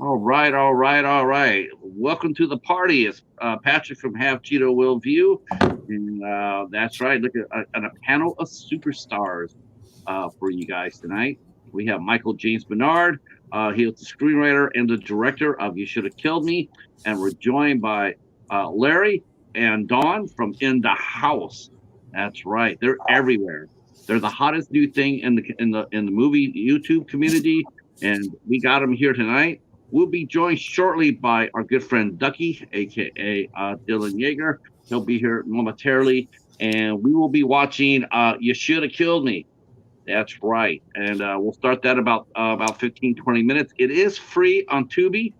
All right, all right, all right. Welcome to the party. It's Patrick from Have Cheetah Will View. And that's right. Look at a panel of superstars for you guys tonight. We have Michael James Minard. He is the screenwriter and the director of You Should Have Killed Me. And we're joined by Larry and Dawn from In the House. That's right. They're everywhere. They're the hottest new thing in the movie YouTube community, and we got them here tonight. We'll be joined shortly by our good friend Ducky, aka Dylan Jaeger. He'll be here momentarily, and we will be watching You Should Have Killed Me. That's right. And we'll start that about 15, 20 minutes. It is free on Tubi.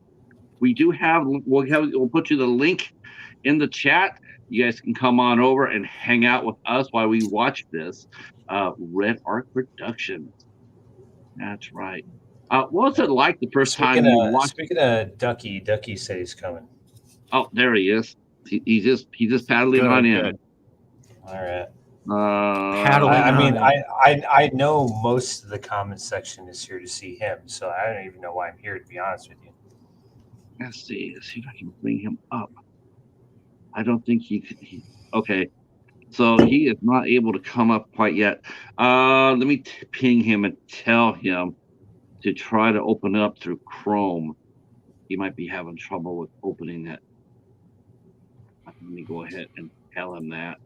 We'll put you the link in the chat. You guys can come on over and hang out with us while we watch this. Red Arc Productions. That's right. What was it like the first time you watched? Speaking of Ducky, Ducky said he's coming. Oh, there he is. He's just paddling on in. All right. I I know most of the comment section is here to see him, so I don't even know why I'm here, to be honest with you. Let's see if I can bring him up. I don't think okay. So he is not able to come up quite yet. Let me ping him and tell him to try to open it up through Chrome. He might be having trouble with opening it. Let me go ahead and tell him that.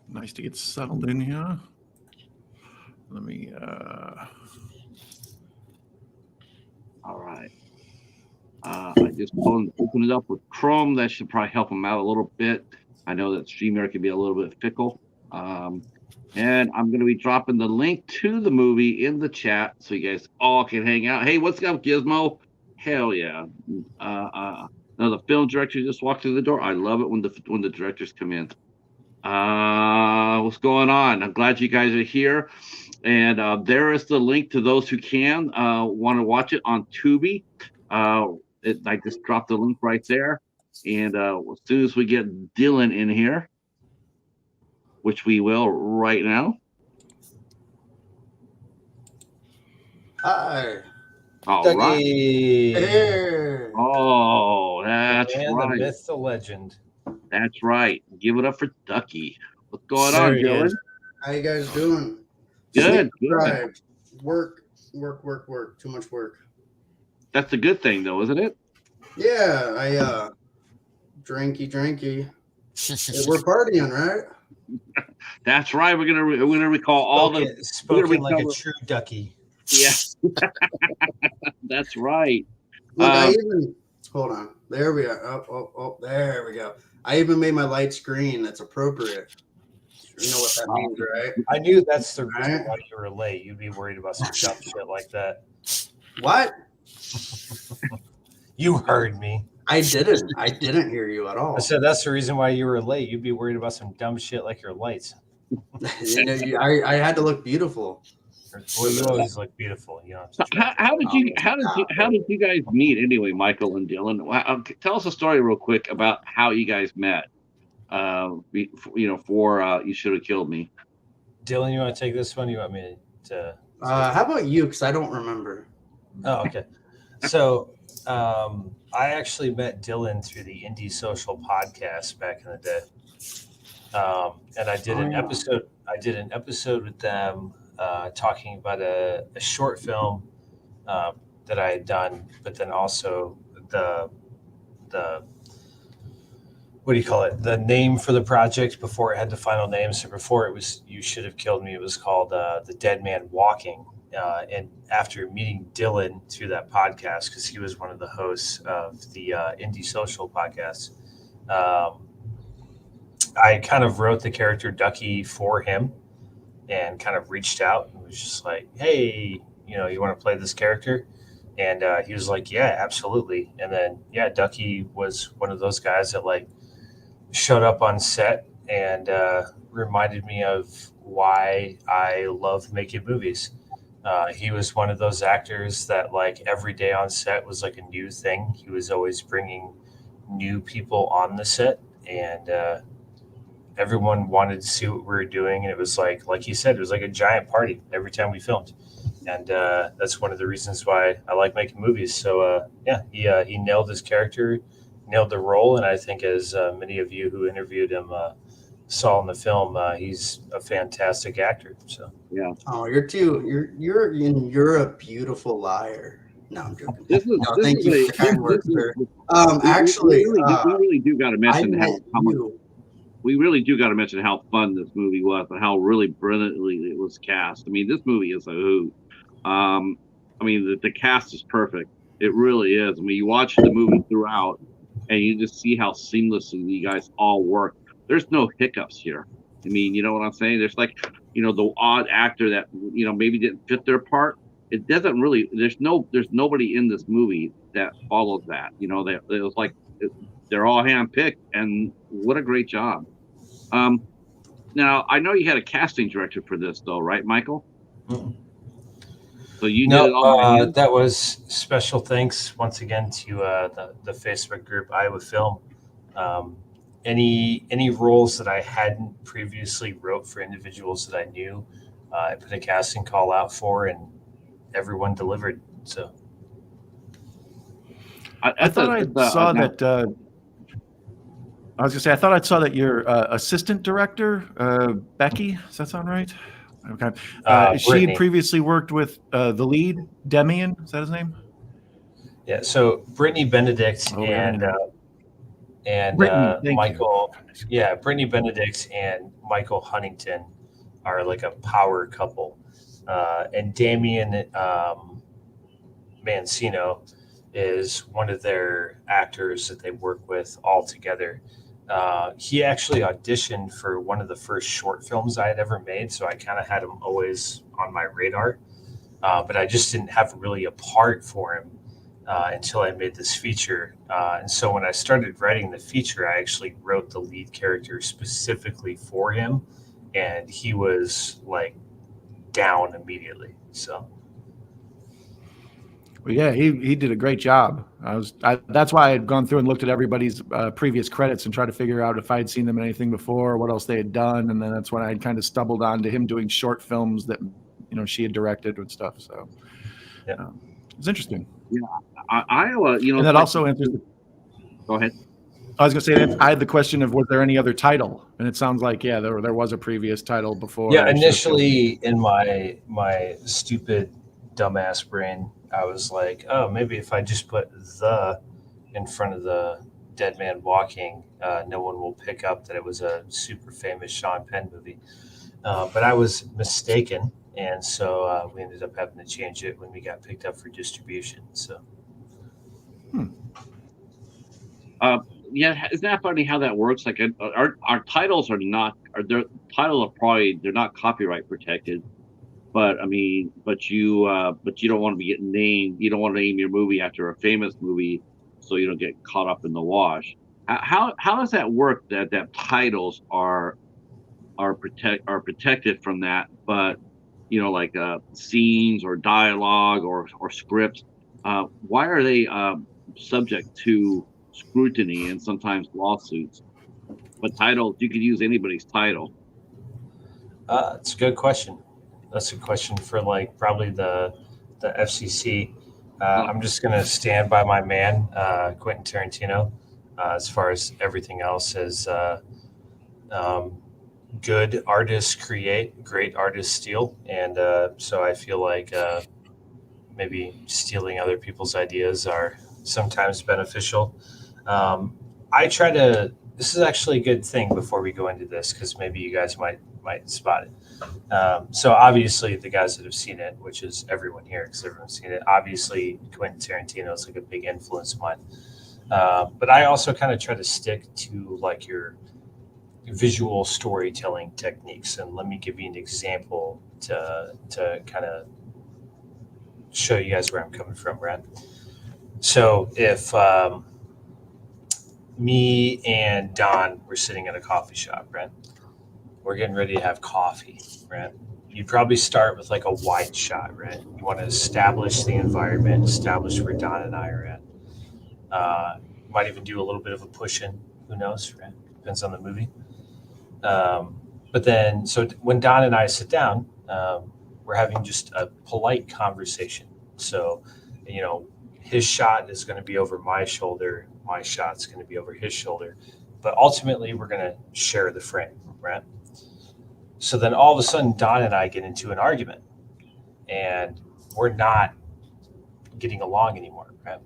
Nice to get settled in here. Let me All right. I just open it up with Chrome. That should probably help him out a little bit. I know that StreamYard can be a little bit fickle. And I'm going to be dropping the link to the movie in the chat so you guys all can hang out. Hey, what's up, Gizmo? Hell yeah. No, the film director just walked through the door. I love it when the directors come in. What's going on? I'm glad you guys are here. And there is the link to those who can want to watch it on Tubi. I just dropped the link right there. And as soon as we get Dylan in here, which we will right now. Hi. All Ducky. right. Hey. Oh, that's and right. The myth, the legend. That's right. Give it up for Ducky. What's going on, Dylan? How you guys doing? Good. Good. Work. Too much work. That's a good thing, though, isn't it? Yeah, I drinky. Hey, we're partying, right? That's right. We're gonna recall all spoken like a true Ducky. Yeah. That's right. Look, hold on. There we are. Oh, there we go. I even made my light screen that's appropriate. You know what that means, right? I knew that's the reason why you were late. You'd be worried about some dumb shit like that. What? You heard me. I didn't hear you at all. I said that's the reason why you were late. You'd be worried about some dumb shit like your lights. I had to look beautiful. Well, you always look beautiful. You know. How did you guys meet anyway, Michael and Dylan? Tell us a story real quick about how you guys met. For You Should Have Killed Me. Dylan, you want to take this one? You want me to? How about you? Because I don't remember. Oh, okay. So I actually met Dylan through the Indie Social podcast back in the day, and I did an episode. I did an episode with them talking about a short film that I had done, but then also the what do you call it? The name for the project before it had the final name. So before it was You Should Have Killed Me, it was called The Dead Man Walking. And after meeting Dylan through that podcast, because he was one of the hosts of the Indie Social podcast, I kind of wrote the character Ducky for him and kind of reached out and was just like, hey, you want to play this character? And he was like, yeah, absolutely. And then, Ducky was one of those guys that showed up on set and reminded me of why I love making movies. He was one of those actors that every day on set was like a new thing. He was always bringing new people on the set. And everyone wanted to see what we were doing, and it was like you said, it was like a giant party every time we filmed, and that's one of the reasons why I like making movies. So he nailed his character, nailed the role, and I think as many of you who interviewed him saw in the film, he's a fantastic actor. So Yeah. Oh, you're a beautiful liar. No, I'm joking. This is No, this thank is you a for the kind words, this sir. is Actually, we really do got to I mention met how much you. we really do got to mention how fun this movie was and how really brilliantly it was cast. I mean, this movie is a hoot. I mean, the cast is perfect. It really is. I mean, you watch the movie throughout, and you just see how seamlessly you guys all work. There's no hiccups here. I mean, you know what I'm saying? There's like, the odd actor that maybe didn't fit their part. It doesn't really. There's nobody in this movie that follows that. It was like they're all handpicked, and what a great job. Now I know you had a casting director for this, though, right, Michael? Mhm. So you did it all by hand? That was special thanks once again to the Facebook group Iowa Film. Any roles that I hadn't previously wrote for individuals that I knew, I put a casting call out for, and everyone delivered. So I thought I saw that. I was gonna say I thought I saw that your assistant director, Becky. Does that sound right? Okay. She Brittany. had previously worked with the lead, Demian. Is that his name? Yeah. So Brittany Benedict and Brittany, thank Michael. Yeah, Brittany Benedict and Michael Huntington are like a power couple, and Damian Mancino is one of their actors that they work with all together. He actually auditioned for one of the first short films I had ever made, so I kind of had him always on my radar, but I just didn't have really a part for him until I made this feature. And so when I started writing the feature, I actually wrote the lead character specifically for him, and he was like down immediately. So. Well, yeah, he did a great job. That's why I had gone through and looked at everybody's previous credits and tried to figure out if I had seen them in anything before, or what else they had done, and then that's when I had kind of stumbled onto him doing short films that she had directed and stuff. So yeah, it's interesting. Yeah, Iowa, and that also answers. Go ahead. I was going to say I had the question of was there any other title, and it sounds like there was a previous title before. Yeah, initially in my stupid dumbass brain, I was like, oh, maybe if I just put "the" in front of the dead man walking, no one will pick up that it was a super famous Sean Penn movie. But I was mistaken, and so we ended up having to change it when we got picked up for distribution. So. Yeah, isn't that funny how that works? Like our titles are not, their titles are probably, they're not copyright protected. But I mean, but you don't want to be getting named. You don't want to name your movie after a famous movie, so you don't get caught up in the wash. How does that work? That titles are protected from that, but like scenes or dialogue or scripts. Why are they subject to scrutiny and sometimes lawsuits? But titles, you could use anybody's title. It's a good question. That's a question for probably the FCC. I'm just going to stand by my man, Quentin Tarantino, as far as everything else is good artists create, great artists steal. And so I feel like maybe stealing other people's ideas are sometimes beneficial. I try to, this is actually a good thing before we go into this, because maybe you guys might spot it. So obviously the guys that have seen it, which is everyone here because everyone's seen it, obviously Quentin Tarantino is like a big influence of mine. But I also kind of try to stick to your visual storytelling techniques. And let me give you an example to kind of show you guys where I'm coming from, Brad. So if me and Don were sitting at a coffee shop, right? We're getting ready to have coffee, right? You'd probably start with a wide shot, right? You want to establish the environment, establish where Don and I are at. Might even do a little bit of a push-in. Who knows, right? Depends on the movie. But then, so when Don and I sit down, we're having just a polite conversation. So, his shot is going to be over my shoulder. My shot's going to be over his shoulder. But ultimately, we're going to share the frame, right? So then all of a sudden, Don and I get into an argument, and we're not getting along anymore, right?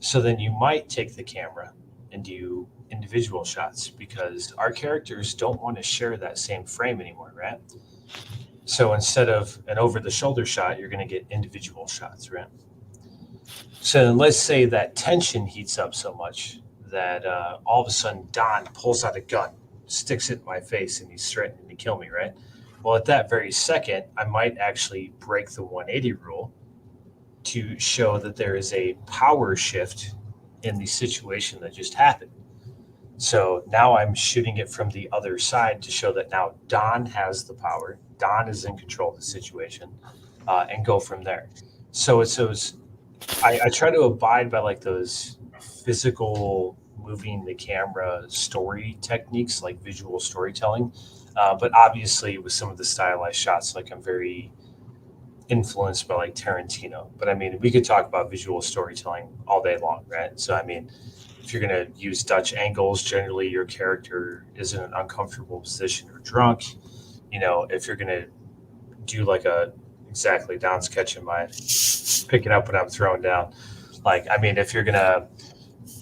So then you might take the camera and do individual shots because our characters don't want to share that same frame anymore, right? So instead of an over-the-shoulder shot, you're going to get individual shots, right? So then let's say that tension heats up so much that all of a sudden Don pulls out a gun, sticks it in my face, and he's threatening to kill me, right? Well, at that very second, I might actually break the 180 rule to show that there is a power shift in the situation that just happened. So now I'm shooting it from the other side to show that now Don has the power. Don is in control of the situation, and go from there. So it's those. I try to abide by like those physical moving the camera story techniques, like visual storytelling. But obviously, with some of the stylized shots, like I'm very influenced by like Tarantino. But I mean, we could talk about visual storytelling all day long, right? So I mean, if you're going to use Dutch angles, generally your character is in an uncomfortable position or drunk. If you're going to do like exactly Don's catching my picking up what I'm throwing down. Like, I mean, if you're going to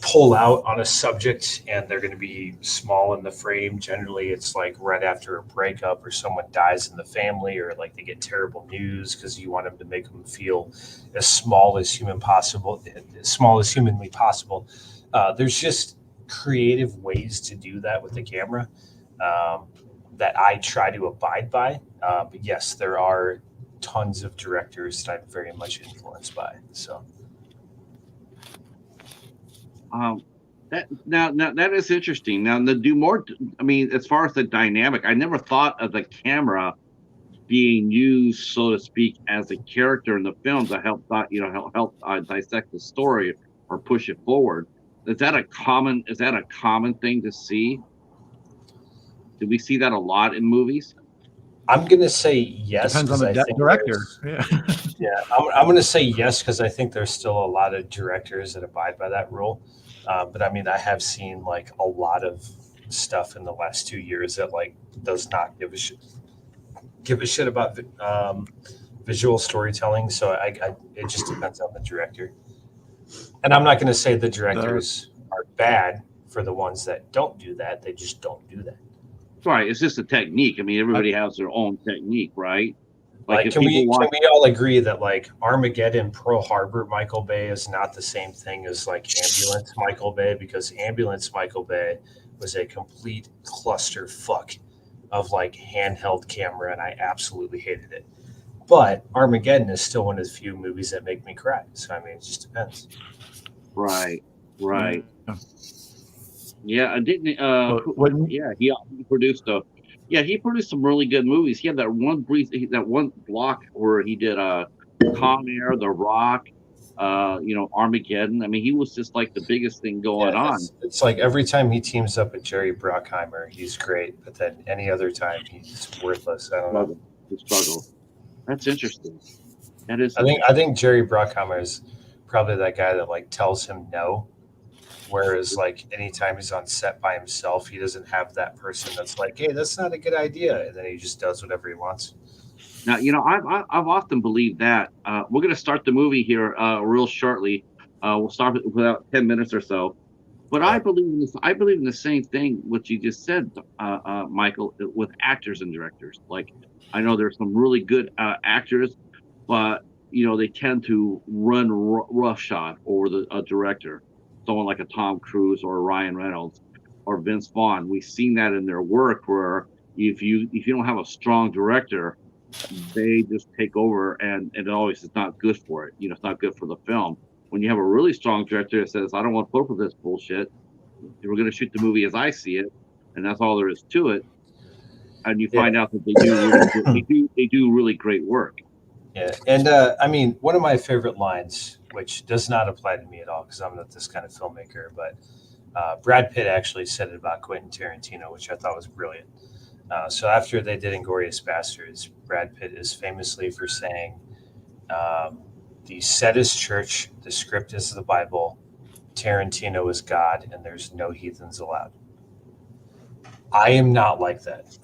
pull out on a subject and they're going to be small in the frame, generally it's like right after a breakup or someone dies in the family or like they get terrible news because you want them to make them feel as small as humanly possible. There's just creative ways to do that with the camera that I try to abide by. But yes, there are tons of directors that I'm very much influenced by. So, that is interesting. Now, to do more, I mean, as far as the dynamic, I never thought of the camera being used, so to speak, as a character in the film to help dissect the story or push it forward. Is that a common thing to see? Do we see that a lot in movies? I'm going to say yes. Depends on the director. Yeah, I'm going to say yes because I think there's still a lot of directors that abide by that rule. But I mean, I have seen like a lot of stuff in the last 2 years that like does not give a shit about visual storytelling. So it just depends on the director. And I'm not going to say the directors are bad for the ones that don't do that. They just don't do that. Right. It's just a technique. I mean, everybody has their own technique, right? Like can we all agree that like Armageddon, Pearl Harbor, Michael Bay is not the same thing as like Ambulance, Michael Bay, because Ambulance, Michael Bay was a complete clusterfuck of like handheld camera, and I absolutely hated it. But Armageddon is still one of the few movies that make me cry. So I mean, it just depends. Right. Yeah, I didn't. He produced he produced some really good movies. He had that one block where he did Con Air, The Rock, Armageddon. I mean, he was just like the biggest thing going on. It's like every time he teams up with Jerry Bruckheimer, he's great, but then any other time he's worthless. I don't know. The struggle. That's interesting. That is. I think Jerry Bruckheimer is probably that guy that like tells him no. Whereas, like, anytime he's on set by himself, he doesn't have that person that's like, "Hey, that's not a good idea," and then he just does whatever he wants. Now, I've often believed that. We're going to start the movie here real shortly. We'll start with about 10 minutes or so. But I believe in this. I believe in the same thing what you just said, Michael, with actors and directors. Like, I know there's some really good actors, but they tend to run roughshod over a director. Someone like a Tom Cruise or Ryan Reynolds or Vince Vaughn. We've seen that in their work where if you don't have a strong director, they just take over and it always is not good for it. It's not good for the film. When you have a really strong director that says, I don't want to put up with this bullshit. We're going to shoot the movie as I see it. And that's all there is to it. And you find out that they do really great work. Yeah. And I mean, one of my favorite lines, which does not apply to me at all because I'm not this kind of filmmaker, but Brad Pitt actually said it about Quentin Tarantino, which I thought was brilliant. So after they did Inglourious Basterds, Brad Pitt is famously for saying, "The set is church, the script is the Bible, Tarantino is God, and there's no heathens allowed." I am not like that.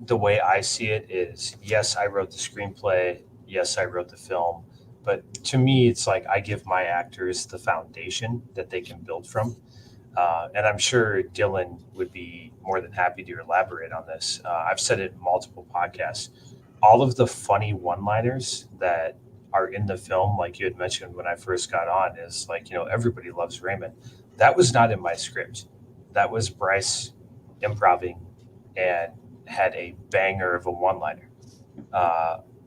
The way I see it is, yes, I wrote the screenplay, yes, I wrote the film, but to me, it's like I give my actors the foundation that they can build from. And I'm sure Dylan would be more than happy to elaborate on this. I've said it in multiple podcasts. All of the funny one-liners that are in the film, like you had mentioned when I first got on, is like, everybody loves Raymond. That was not in my script. That was Bryce improving and had a banger of a one-liner.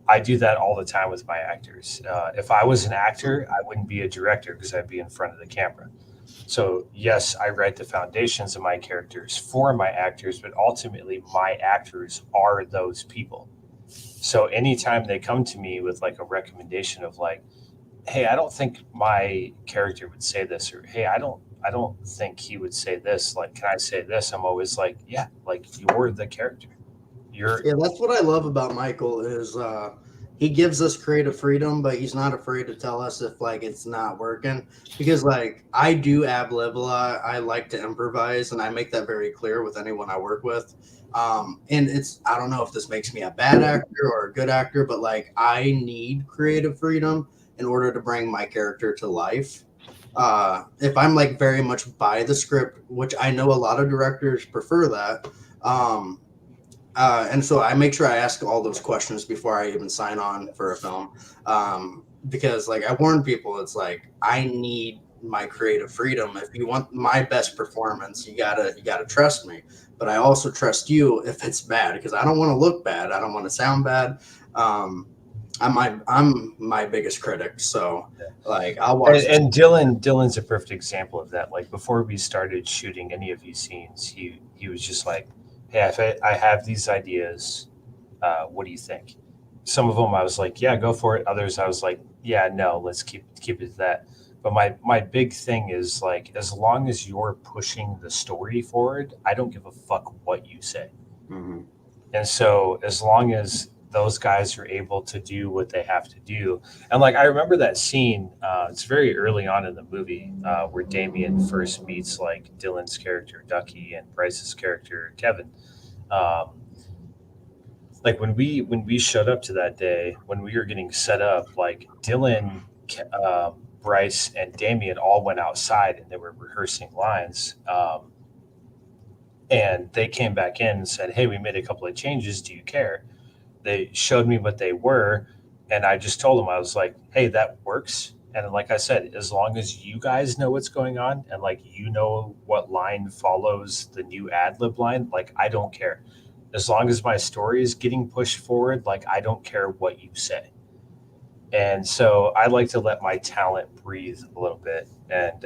I do that all the time with my actors. If I was an actor, I wouldn't be a director because I'd be in front of the camera. So yes, I write the foundations of my characters for my actors, but ultimately my actors are those people. So anytime they come to me with like a recommendation of like, hey, I don't think my character would say this, or hey, I don't think he would say this. Like, can I say this? I'm always like, yeah, like you're the character. You're Yeah, that's what I love about Michael is he gives us creative freedom, but he's not afraid to tell us if like it's not working. Because like I do ab lib a lot. I like to improvise, and I make that very clear with anyone I work with. And I don't know if this makes me a bad actor or a good actor, but like I need creative freedom in order to bring my character to life. If I'm like very much by the script, which I know a lot of directors prefer that. And so I make sure I ask all those questions before I even sign on for a film. Because like I warn people, it's like I need my creative freedom. If you want my best performance, you gotta trust me. But I also trust you if it's bad, because I don't want to look bad. I don't want to sound bad. I'm my biggest critic. So like I'll watch and Dylan's a perfect example of that. Like before we started shooting any of these scenes, he was just like, hey, I have these ideas. What do you think? Some of them I was like, yeah, go for it. Others I was like, yeah, no, let's keep it to that. But my big thing is like, as long as you're pushing the story forward, I don't give a fuck what you say. Mm-hmm. And so as long as those guys are able to do what they have to do, and like I remember that scene, it's very early on in the movie where Damien first meets like Dylan's character Ducky and Bryce's character Kevin. Like when we showed up to that day, when we were getting set up, like Dylan, Bryce, and Damien all went outside and they were rehearsing lines. And they came back in and said, hey, we made a couple of changes. Do you care? They showed me what they were. And I just told them, I was like, hey, that works. And like I said, as long as you guys know what's going on and like you know what line follows the new ad lib line, like I don't care. As long as my story is getting pushed forward, like I don't care what you say. And so I like to let my talent breathe a little bit. And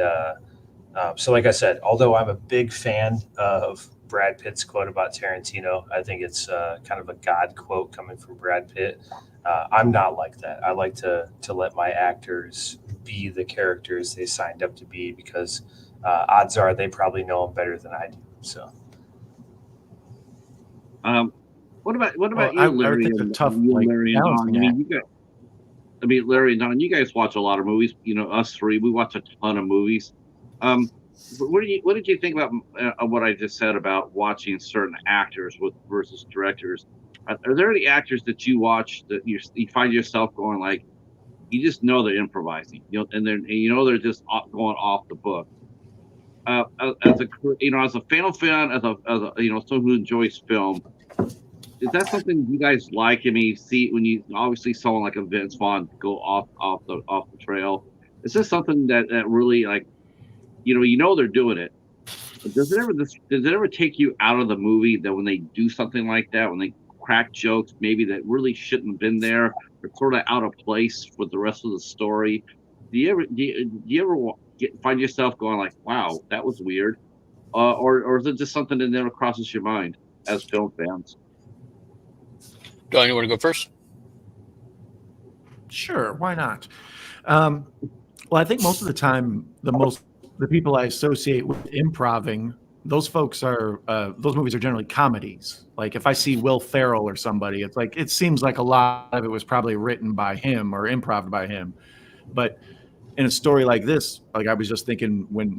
so like I said, although I'm a big fan of Brad Pitt's quote about Tarantino, I think it's kind of a God quote coming from Brad Pitt. I'm not like that. I like to let my actors be the characters they signed up to be, because odds are they probably know them better than I do. So, what about Well, you, I Larry? think it's a And tough, you, like, Larry and Don. balancing I mean, act. Larry and Don, you guys watch a lot of movies. You know, us three, we watch a ton of movies. What did you think about what I just said about watching certain actors versus directors? Are there any actors that you watch that you find yourself going like, you just know they're improvising, they're just going off the book. As a fan, as a someone who enjoys film, is that something you guys like? I mean, you see when you obviously someone like a Vince Vaughn go off the trail. Is this something that really like, they're doing it? But does it ever take you out of the movie that when they do something like that, when they crack jokes maybe that really shouldn't have been there, or sort of out of place with the rest of the story? Do you ever find yourself going like, "Wow, that was weird," or is it just something that never crosses your mind as film fans? Don, you want to go first? Sure, why not? Well, I think most of the time, the people I associate with improving those folks are those movies are generally comedies. Like if I see Will Ferrell or somebody, it's like it seems like a lot of it was probably written by him or improv by him. But in a story like this, like I was just thinking when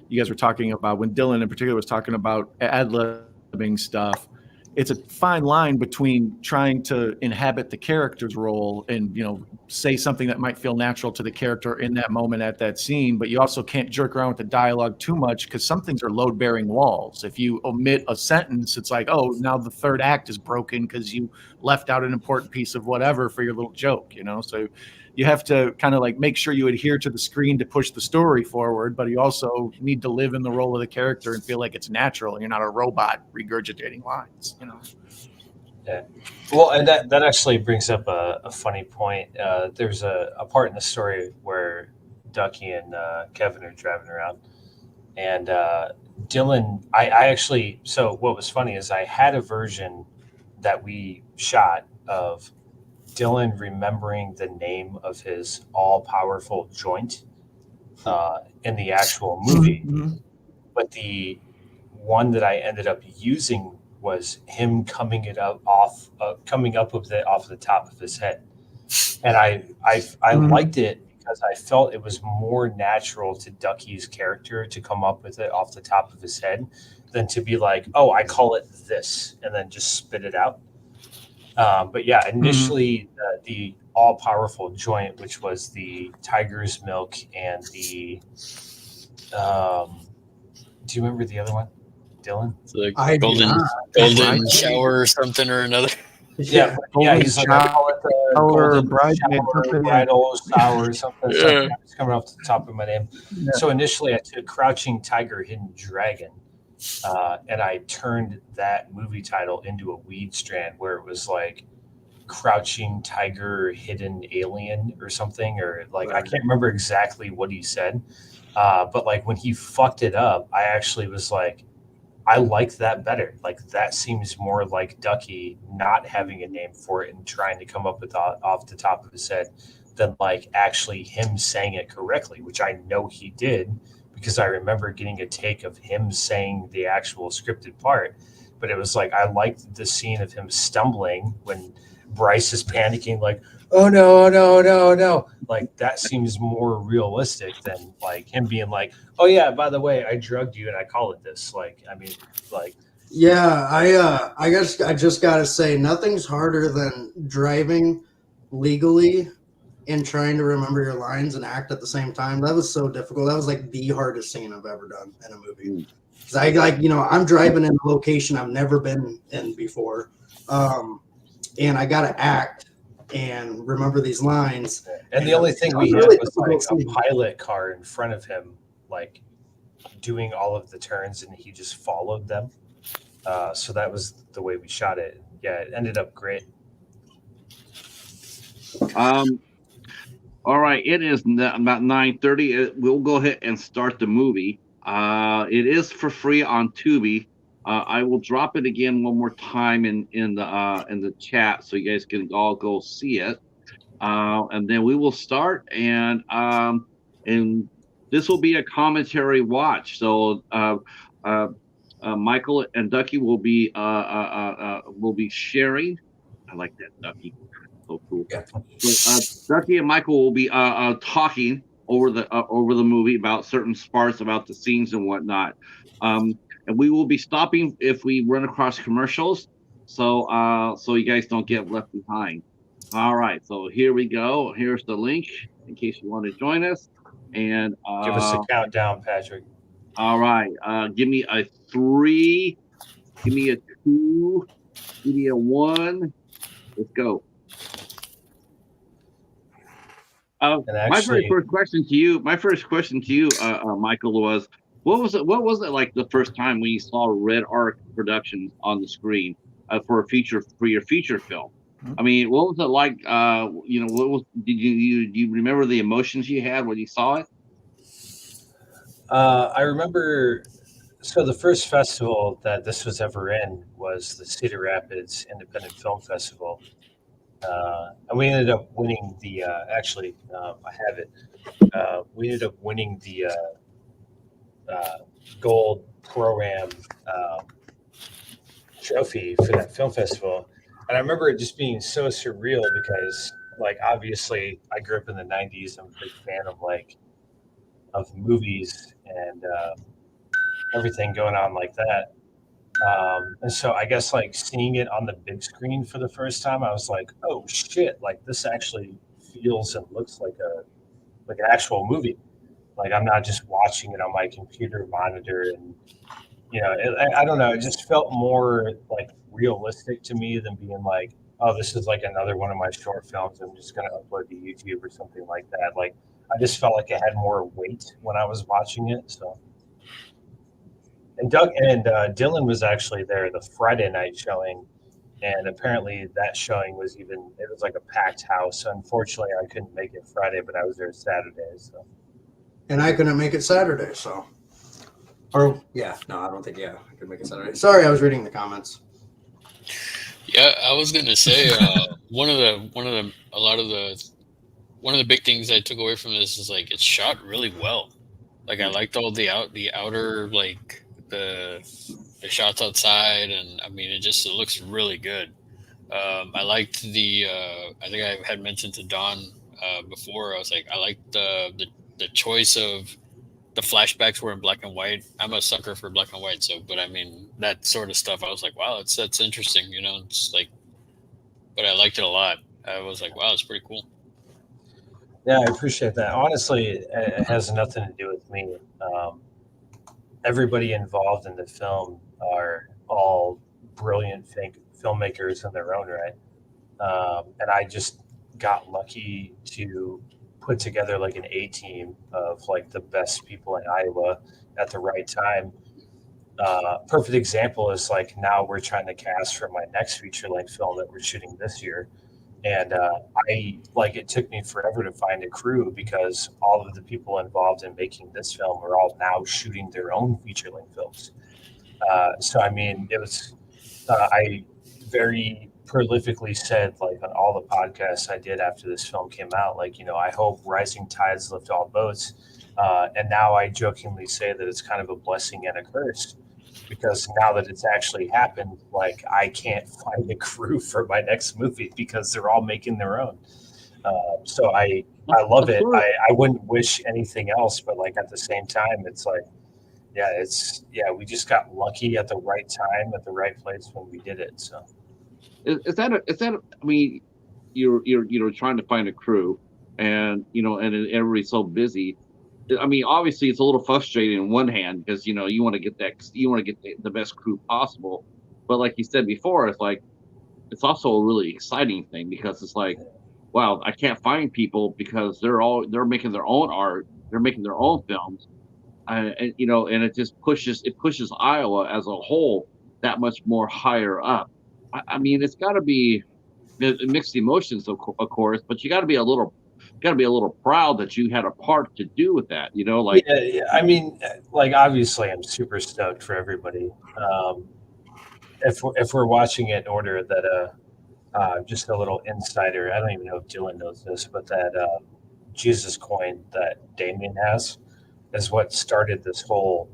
you guys were talking about, when Dylan in particular was talking about ad-libbing stuff, it's a fine line between trying to inhabit the character's role and, you know, say something that might feel natural to the character in that moment at that scene, but you also can't jerk around with the dialogue too much because some things are load-bearing walls. If you omit a sentence, it's like, oh, now the third act is broken because you left out an important piece of whatever for your little joke, you know? So you have to kind of like make sure you adhere to the screen to push the story forward, but you also need to live in the role of the character and feel like it's natural and you're not a robot regurgitating lines, you know? Yeah. Well, and that actually brings up a funny point. There's a part in the story where Ducky and Kevin are driving around, and Dylan, I actually, so what was funny is I had a version that we shot of Dylan remembering the name of his all-powerful joint in the actual movie, but the one that I ended up using was him coming up with it off the top of his head, and I liked it because I felt it was more natural to Ducky's character to come up with it off the top of his head than to be like, oh, I call it this, and then just spit it out. But yeah, initially the all-powerful joint, which was the tiger's milk and the do you remember the other one, Dylan? The I do golden not. shower or something or another. Yeah, he's like, I call it the golden bridesmaid shower, something. bridal shower or something. Yeah. It's coming off the top of my name. Yeah. So initially I took Crouching Tiger, Hidden Dragon, and I turned that movie title into a weed strand where it was like Crouching Tiger, Hidden Alien or something, or like, I can't remember exactly what he said. But like when he fucked it up, I actually was like, I liked that better. Like that seems more like Ducky not having a name for it and trying to come up with off the top of his head than like actually him saying it correctly, which I know he did because I remember getting a take of him saying the actual scripted part. But it was like, I liked the scene of him stumbling when Bryce is panicking, like, oh no, no, no, no. Like that seems more realistic than like him being like, oh yeah, by the way, I drugged you and I call it this. Like, I mean, like, Yeah, I guess I just gotta say nothing's harder than driving legally and trying to remember your lines and act at the same time. That was so difficult. That was like the hardest scene I've ever done in a movie. 'Cause I like, you know, I'm driving in a location I've never been in before, and I gotta act and remember these lines. and the only thing we had was like a pilot car in front of him, like doing all of the turns, and he just followed them. So that was the way we shot it. Yeah, it ended up great. All right, it is about 9:30. We'll go ahead and start the movie. It is for free on TUBI. I will drop it again one more time in the chat so you guys can all go see it, and then we will start. And this will be a commentary watch. So Michael and Ducky will be sharing. I like that, Ducky. So cool. Yeah. So, Ducky and Michael will be talking over the movie about certain parts, about the scenes and whatnot. And we will be stopping if we run across commercials, so you guys don't get left behind. All right, so here we go. Here's the link in case you want to join us. And Give us a countdown, Patrick. all right, give me a 3, give me a 2, give me a 1. Let's go. My very first question to you, Michael, was what was it like the first time when you saw Red Arc Productions on the screen for your feature film? I mean, what was it like? You know, do you remember the emotions you had when you saw it? I remember. So the first festival that this was ever in was the Cedar Rapids Independent Film Festival. And we ended up winning the, I have it. We ended up winning the gold pro-am trophy for that film festival. And I remember it just being so surreal because, like, obviously I grew up in the 90s. I'm a big fan of, like, of movies and everything going on like that. And so I guess, like, seeing it on the big screen for the first time, I was like, oh shit, like, this actually feels and looks like an actual movie. Like, I'm not just watching it on my computer monitor. And I don't know, it just felt more like realistic to me than being like, oh, this is like another one of my short films I'm just going to upload to YouTube or something like that. Like, I just felt like it had more weight when I was watching it. So, and Dylan was actually there the Friday night showing, and apparently that showing was it was like a packed house. Unfortunately, I couldn't make it Friday, but I was there Saturday. So, And I couldn't make it Saturday, so. Or, yeah, no, I don't think, I could make it Saturday. Sorry, I was reading the comments. Yeah, I was gonna say one of the big things I took away from this is like it's shot really well. Like I liked all the outer like the shots outside, and I mean it looks really good. I liked I think I had mentioned to Don before. I was like I liked the choice of the flashbacks were in black and white. I'm a sucker for black and white, but I mean that sort of stuff. I was like, wow, that's interesting. It's like, but I liked it a lot. I was like, wow, it's pretty cool. yeah, I appreciate that. Honestly, it has nothing to do with me. Everybody involved in the film are all brilliant filmmakers in their own right. And I just got lucky to put together like an A team of like the best people in Iowa at the right time. Perfect example is like now we're trying to cast for my next feature length film that we're shooting this year. And it took me forever to find a crew because all of the people involved in making this film are all now shooting their own feature length films. So, I mean, it was, I very prolifically said, like, on all the podcasts I did after this film came out, like, I hope rising tides lift all boats. And now I jokingly say that it's kind of a blessing and a curse because now that it's actually happened, like, I can't find a crew for my next movie because they're all making their own. So I love it. I wouldn't wish anything else, but like at the same time, it's like, we just got lucky at the right time, at the right place when we did it. So is that? I mean, you're trying to find a crew, and and everybody's so busy. I mean, obviously, it's a little frustrating on one hand because you want to get the best crew possible, but like you said before, it's like it's also a really exciting thing because it's like, wow, I can't find people because they're making their own art, they're making their own films, and and it just pushes Iowa as a whole that much more higher up. I mean, it's got to be mixed emotions, of course, but you got to be a little proud that you had a part to do with that. Like yeah. I mean, like obviously, I'm super stoked for everybody. If we're watching it in order, that just a little insider. I don't even know if Dylan knows this, but that Jesus coin that Damien has is what started this whole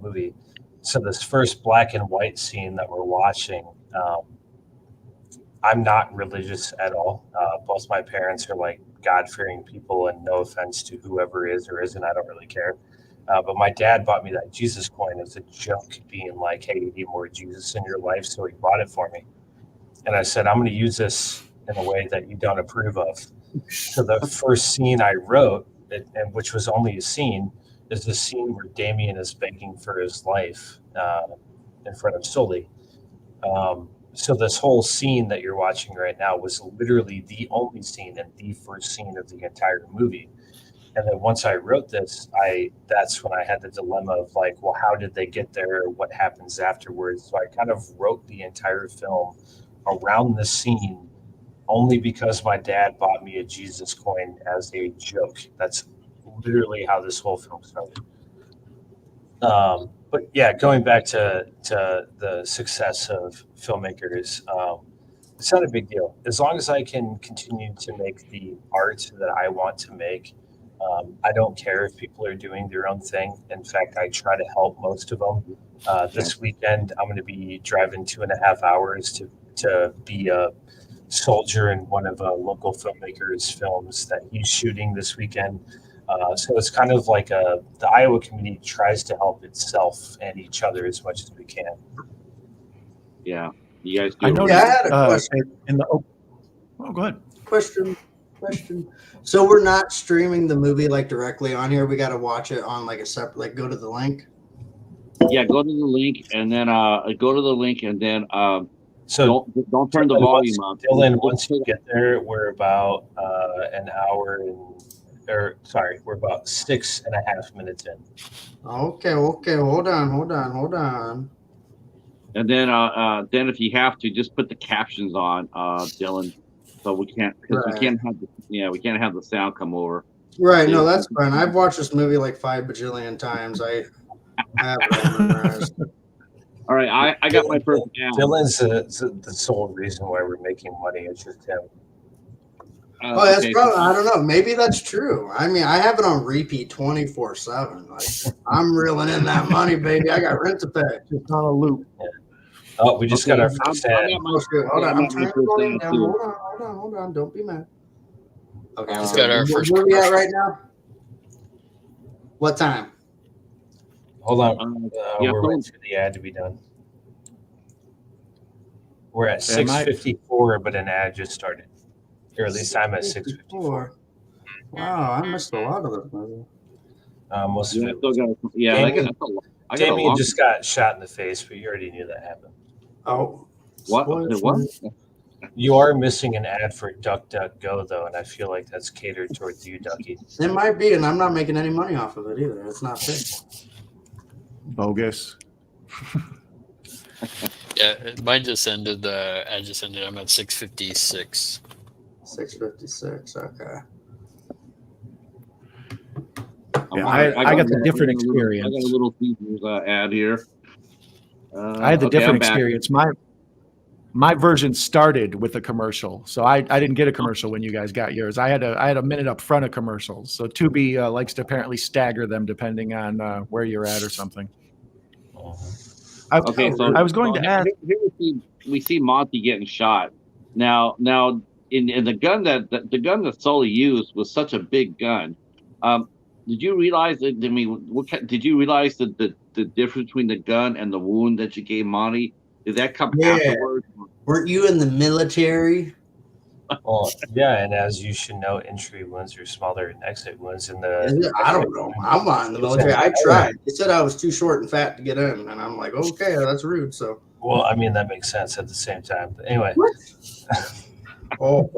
movie. So this first black and white scene that we're watching, I'm not religious at all. Both my parents are like God-fearing people, and no offense to whoever is or isn't, I don't really care. But my dad bought me that Jesus coin as a joke, being like, hey, you need more Jesus in your life, so he bought it for me. And I said, I'm going to use this in a way that you don't approve of. So the first scene I wrote, and which was only a scene, is the scene where Damien is begging for his life in front of Sully. So this whole scene that you're watching right now was literally the only scene and the first scene of the entire movie. And then once I wrote this, that's when I had the dilemma of like, well, how did they get there? What happens afterwards? So I kind of wrote the entire film around the scene only because my dad bought me a Jesus coin as a joke. That's literally how this whole film started. But yeah, going back to the success of filmmakers, it's not a big deal. As long as I can continue to make the art that I want to make I don't care if people are doing their own thing. In fact, I try to help most of them. This weekend, I'm going to be driving 2.5 hours to be a soldier in one of a local filmmaker's films that he's shooting this weekend. So it's kind of like the Iowa community tries to help itself and each other as much as we can. Yeah, you guys do. I know. Yeah, I had a question. Oh, go ahead. Question. So we're not streaming the movie like directly on here. We got to watch it on like a separate, like go to the link. Yeah, go to the link and then So don't turn the volume up. Dylan, once you get there, we're about we're about 6.5 minutes in. Okay. Hold on. And then if you have to, just put the captions on, Dylan, so we can't we can't have the sound come over. Right. No, that's fine. I've watched this movie like 5 bajillion times. I have it memorized. All right, I got my first ad. Dylan's the sole reason why we're making money. It's just him. That's probably, I don't know. Maybe that's true. I mean, I have it on repeat 24/7. Like I'm reeling in that money, baby. I got rent to pay. Just on a loop. Yeah. Oh, we just got our first ad. Hold on. I'm turning the volume down. Hold on. Don't be mad. Okay. Just got our first Where are we at right now? What time? Hold on. We're waiting for the ad to be done. We're at 6:54, but an ad just started. Or at least I'm at 6:54. Wow, I missed a lot of this movie. Most of it. Damien just got shot in the face, but you already knew that happened. Oh. What? You are missing an ad for DuckDuckGo, though, and I feel like that's catered towards you, Ducky. It might be, and I'm not making any money off of it either. It's not fair. Bogus. Yeah, mine just ended. The ad just ended. I'm at 6:56. 6:56. Okay. Yeah, I got the different experience. I got a little Caesars ad here. I had the different experience. My version started with a commercial, so I didn't get a commercial when you guys got yours. I had a minute up front of commercials. So TUBI likes to apparently stagger them depending on where you're at or something. I was going to ask. Here we see Monty getting shot. Now in the gun that Sully used was such a big gun. Did you realize that? I mean, did you realize that the difference between the gun and the wound that you gave Monty? Did that come afterwards? Weren't you in the military? Well, yeah, and as you should know, entry wounds are smaller than exit wounds. I don't know. I'm not in the military. I tried. They said I was too short and fat to get in, and I'm like, okay, that's rude. So. Well, I mean, that makes sense at the same time. But anyway. But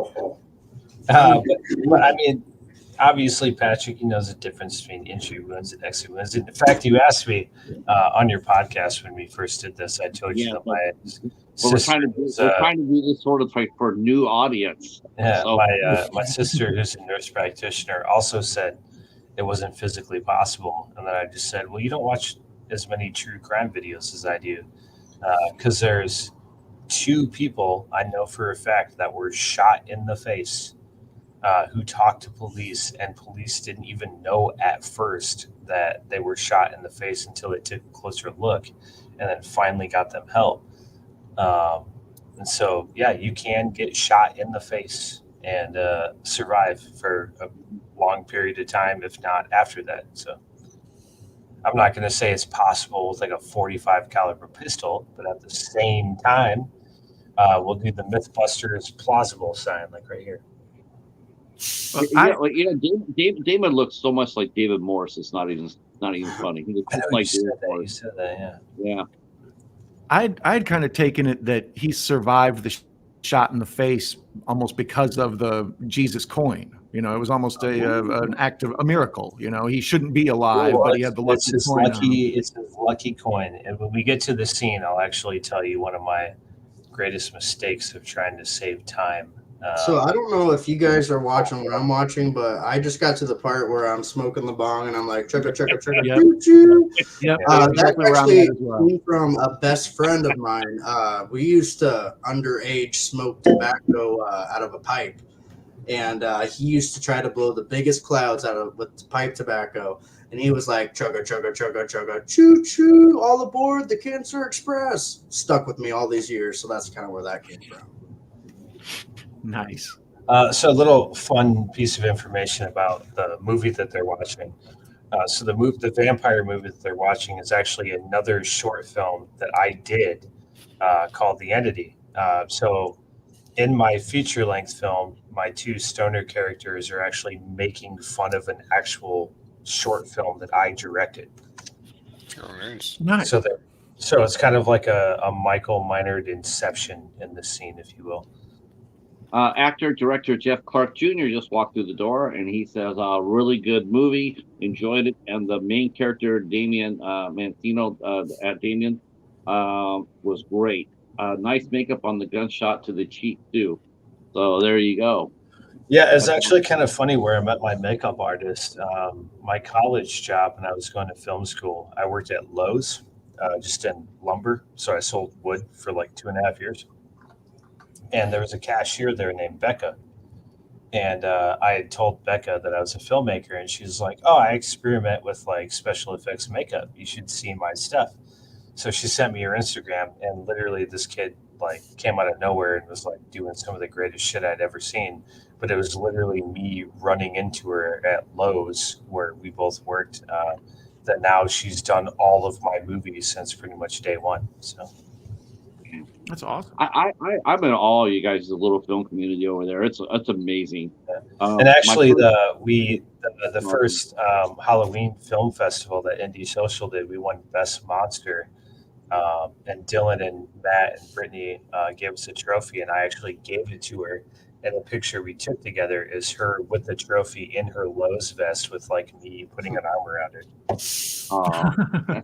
I mean, obviously, Patrick, he knows the difference between entry wounds and exit wounds. In fact, you asked me on your podcast when we first did this. I told you that my we're trying to do this sort of like for a new audience. Yeah, so. My sister, who's a nurse practitioner, also said it wasn't physically possible, and then I just said, "Well, you don't watch as many true crime videos as I do, because there's 2 people I know for a fact that were shot in the face." Who talked to police, and police didn't even know at first that they were shot in the face until they took a closer look, and then finally got them help. And so, yeah, you can get shot in the face and survive for a long period of time, if not after that. So I'm not going to say it's possible with like a 45 caliber pistol, but at the same time, we'll do the Mythbusters plausible sign, like right here. Damon looks so much like David Morse. It's not even funny. He looks like David Morse. You said that, yeah. I'd kind of taken it that he survived the shot in the face almost because of the Jesus coin. You know, it was almost an act of a miracle. You know, he shouldn't be alive, but he had the lucky coin. It's his lucky coin. And when we get to the scene, I'll actually tell you one of my greatest mistakes of trying to save time. So I don't know if you guys are watching what I'm watching, but I just got to the part where I'm smoking the bong and I'm like, chugga, chugga, chugga, choo-choo. That actually came from a best friend of mine. We used to underage smoke tobacco out of a pipe. and he used to try to blow the biggest clouds out of with pipe tobacco. And he was like, chugga, chugga, chugga, chugga, choo, choo, all aboard the Cancer Express. Stuck with me all these years, so that's kind of where that came from. Nice. So a little fun piece of information about the movie that they're watching. So the vampire movie that they're watching is actually another short film that I did called The Entity. So in my feature-length film, my two stoner characters are actually making fun of an actual short film that I directed. Oh, nice. Nice. So it's kind of like a Michael Minard Inception in this scene, if you will. Actor director Jeff Clark Jr. just walked through the door, and he says, "Really good movie, enjoyed it." And the main character, Damien Mancino, Damien, was great. Nice makeup on the gunshot to the cheek too. So there you go. Yeah, it's actually kind of funny where I met my makeup artist. My college job when I was going to film school, I worked at Lowe's, just in lumber. So I sold wood for like 2.5 years. And there was a cashier there named Becca. And I had told Becca that I was a filmmaker, and she was like, "Oh, I experiment with like special effects makeup. You should see my stuff." So she sent me her Instagram, and literally this kid like came out of nowhere and was like doing some of the greatest shit I'd ever seen. But it was literally me running into her at Lowe's where we both worked. That now she's done all of my movies since pretty much day one. So That's awesome. I'm in awe of you guys' little film community over there. It's amazing. and actually, the first Halloween film festival that Indie Social did, we won Best Monster. And Dylan and Matt and Brittany gave us a trophy, and I actually gave it to her. And the picture we took together is her with the trophy in her Lowe's vest with like me putting an arm around her.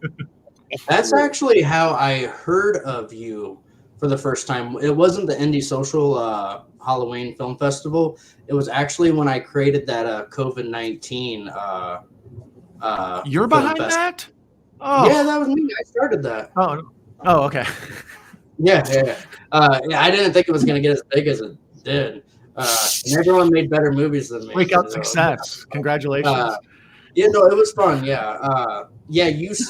That's actually how I heard of you for the first time. It wasn't the Indie Social Halloween Film Festival. It was actually when I created that COVID-19. You're behind that? Oh. Yeah, that was me. I started that. Oh, okay. Yeah. I didn't think it was going to get as big as it did. And everyone made better movies than me. Wake up success. Congratulations. Yeah, no, it was fun. Yeah.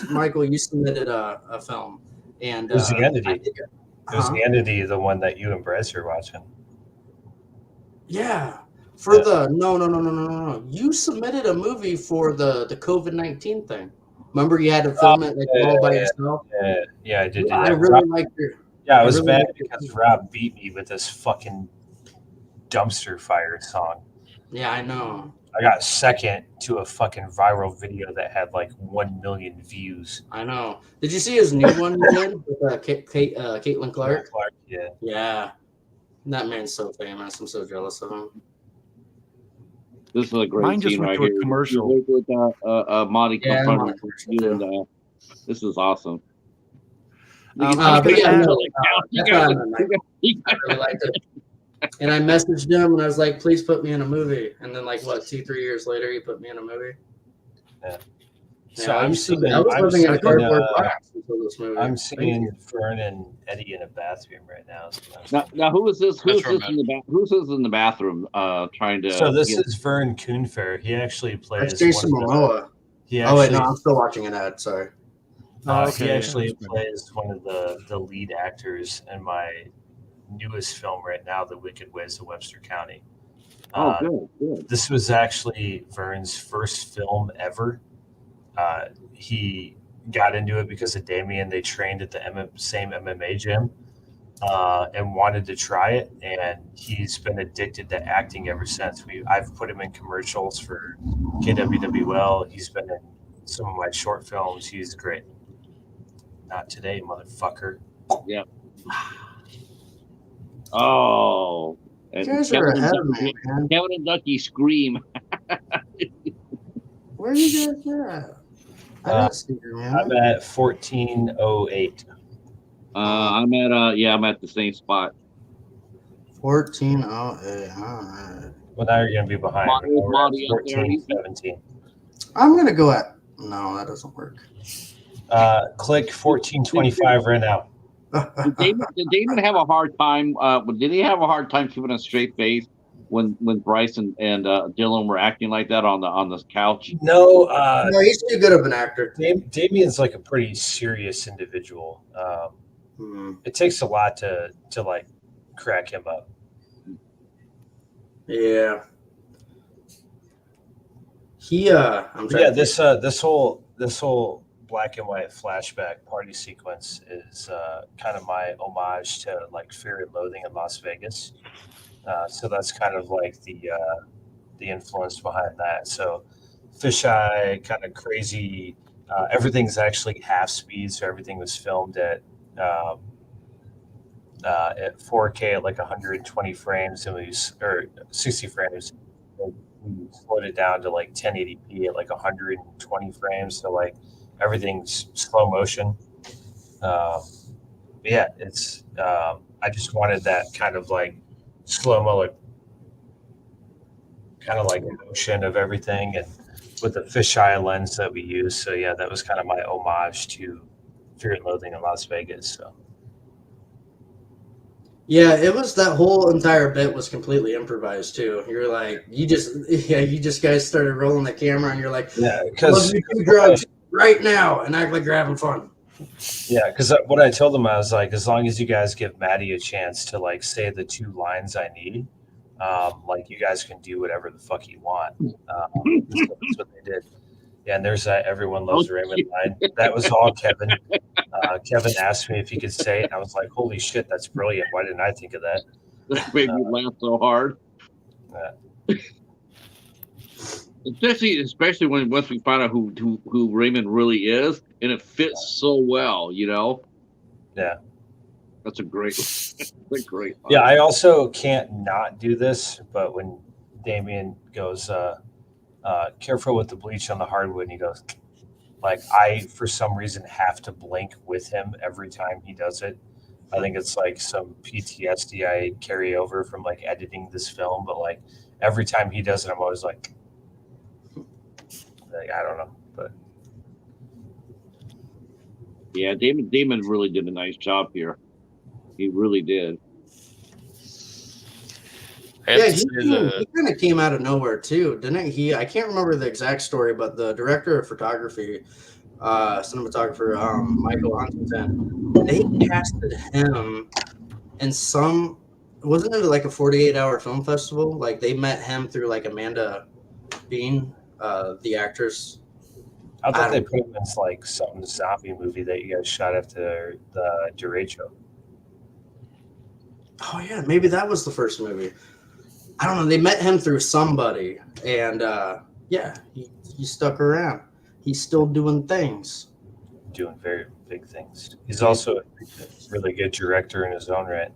Michael, you submitted a film. And It was The Entity. It was The Entity, the one that you and Bryce are watching. Yeah. No. You submitted a movie for the COVID-19 thing. Remember, you had to film it like all by yourself. Yeah, I did. Do that. I really liked your. Yeah, I was mad because Rob beat me with this fucking dumpster fire song. Yeah, I know. I got second to a fucking viral video that had like 1 million views. I know. Did you see his new one you did with Caitlin Clark? Yeah. Yeah. That man's so famous. I'm so jealous of him. This is a great Mine just scene went right to a here. commercial. With Monty Yeah, confronting I'm you, and this is awesome. I was but gonna yeah, ask- no, that's why I really liked it. And I messaged him and I was like, please put me in a movie. And then, 2-3 years later, he put me in a movie. Yeah. So So I was living in a cardboard box until this movie. I'm seeing Fern and Eddie in a bathroom right now. Now, who is this? Who's That's this in the Who's this in the bathroom? Trying to. So this is Vern Coonfair. He actually plays. That's Jason one of the- Momoa. He Oh, wait, actually, no, I'm still watching an ad. Sorry. he actually plays one of the lead actors in my newest film right now, The Wicked Ways of Webster County. Good. This was actually Vern's first film ever. He got into it because of Damien. They trained at the same MMA gym and wanted to try it. And he's been addicted to acting ever since. I've put him in commercials for KWWL. He's been in some of my short films. He's great. Not today, motherfucker. Yeah. Oh. You guys are ahead of me, man. Kevin and Ducky scream. Where are you guys at? I don't see you, man. I'm at 1408. I'm at the same spot. 1408. All right. Well, now you're going to be behind. Monty- We're at Monty up there. 1417. I'm going to go at. No, that doesn't work. Click 1425 right now. Did Damon have a hard time? Did he have a hard time keeping a straight face when Bryce and Dylan were acting like that on the couch? No, No, he's too good of an actor. Damien's like a pretty serious individual. It takes a lot to like crack him up. Yeah. I'm trying this whole black and white flashback party sequence is kind of my homage to like Fear and Loathing in Las Vegas. So that's kind of like the influence behind that. So fisheye, kind of crazy. Everything's actually half speed, so everything was filmed at 4K at like 120 frames, and or 60 frames. We slowed it down to like 1080p at like 120 frames, so like everything's slow motion. Yeah, it's I just wanted that kind of like slow mo, like, kind of like motion of everything, and with the fisheye lens that we use. So yeah, that was kind of my homage to Fear and Loathing in Las Vegas. So Yeah, it was that whole entire bit was completely improvised too. You're like, you just guys started rolling the camera, and you're like, yeah, because do drugs right now and act like you're having fun. Yeah, because what I told them, I was like, as long as you guys give Maddie a chance to like say the 2 lines I need, like you guys can do whatever the fuck you want. That's what they did. Yeah, and there's that "Everyone Loves Raymond" line. That was all Kevin. Kevin asked me if he could say it, and I was like, "Holy shit, that's brilliant! Why didn't I think of that?" That made me laugh so hard. Especially when once we find out who Raymond really is, and it fits so well, you know. Yeah, that's a great. Yeah, I also can't not do this, but when Damien goes, "Careful with the bleach on the hardwood," and he goes, like, I for some reason have to blink with him every time he does it. I think it's like some PTSD I carry over from like editing this film, but like every time he does it, I'm always like I don't know, but yeah, Damon really did a nice job here. He really did. Yeah, he kind of came out of nowhere too, didn't he? I can't remember the exact story, but the director of photography, cinematographer, Michael Huntington, they casted him in wasn't it like a 48-hour film festival? Like they met him through like Amanda Bean, the actress. I thought they put him in like some zombie movie that you guys shot after the derecho. Oh yeah, maybe that was the first movie. I don't know. They met him through somebody, and yeah, he stuck around. He's still doing things. Doing very big things. He's also a really good director in his own right.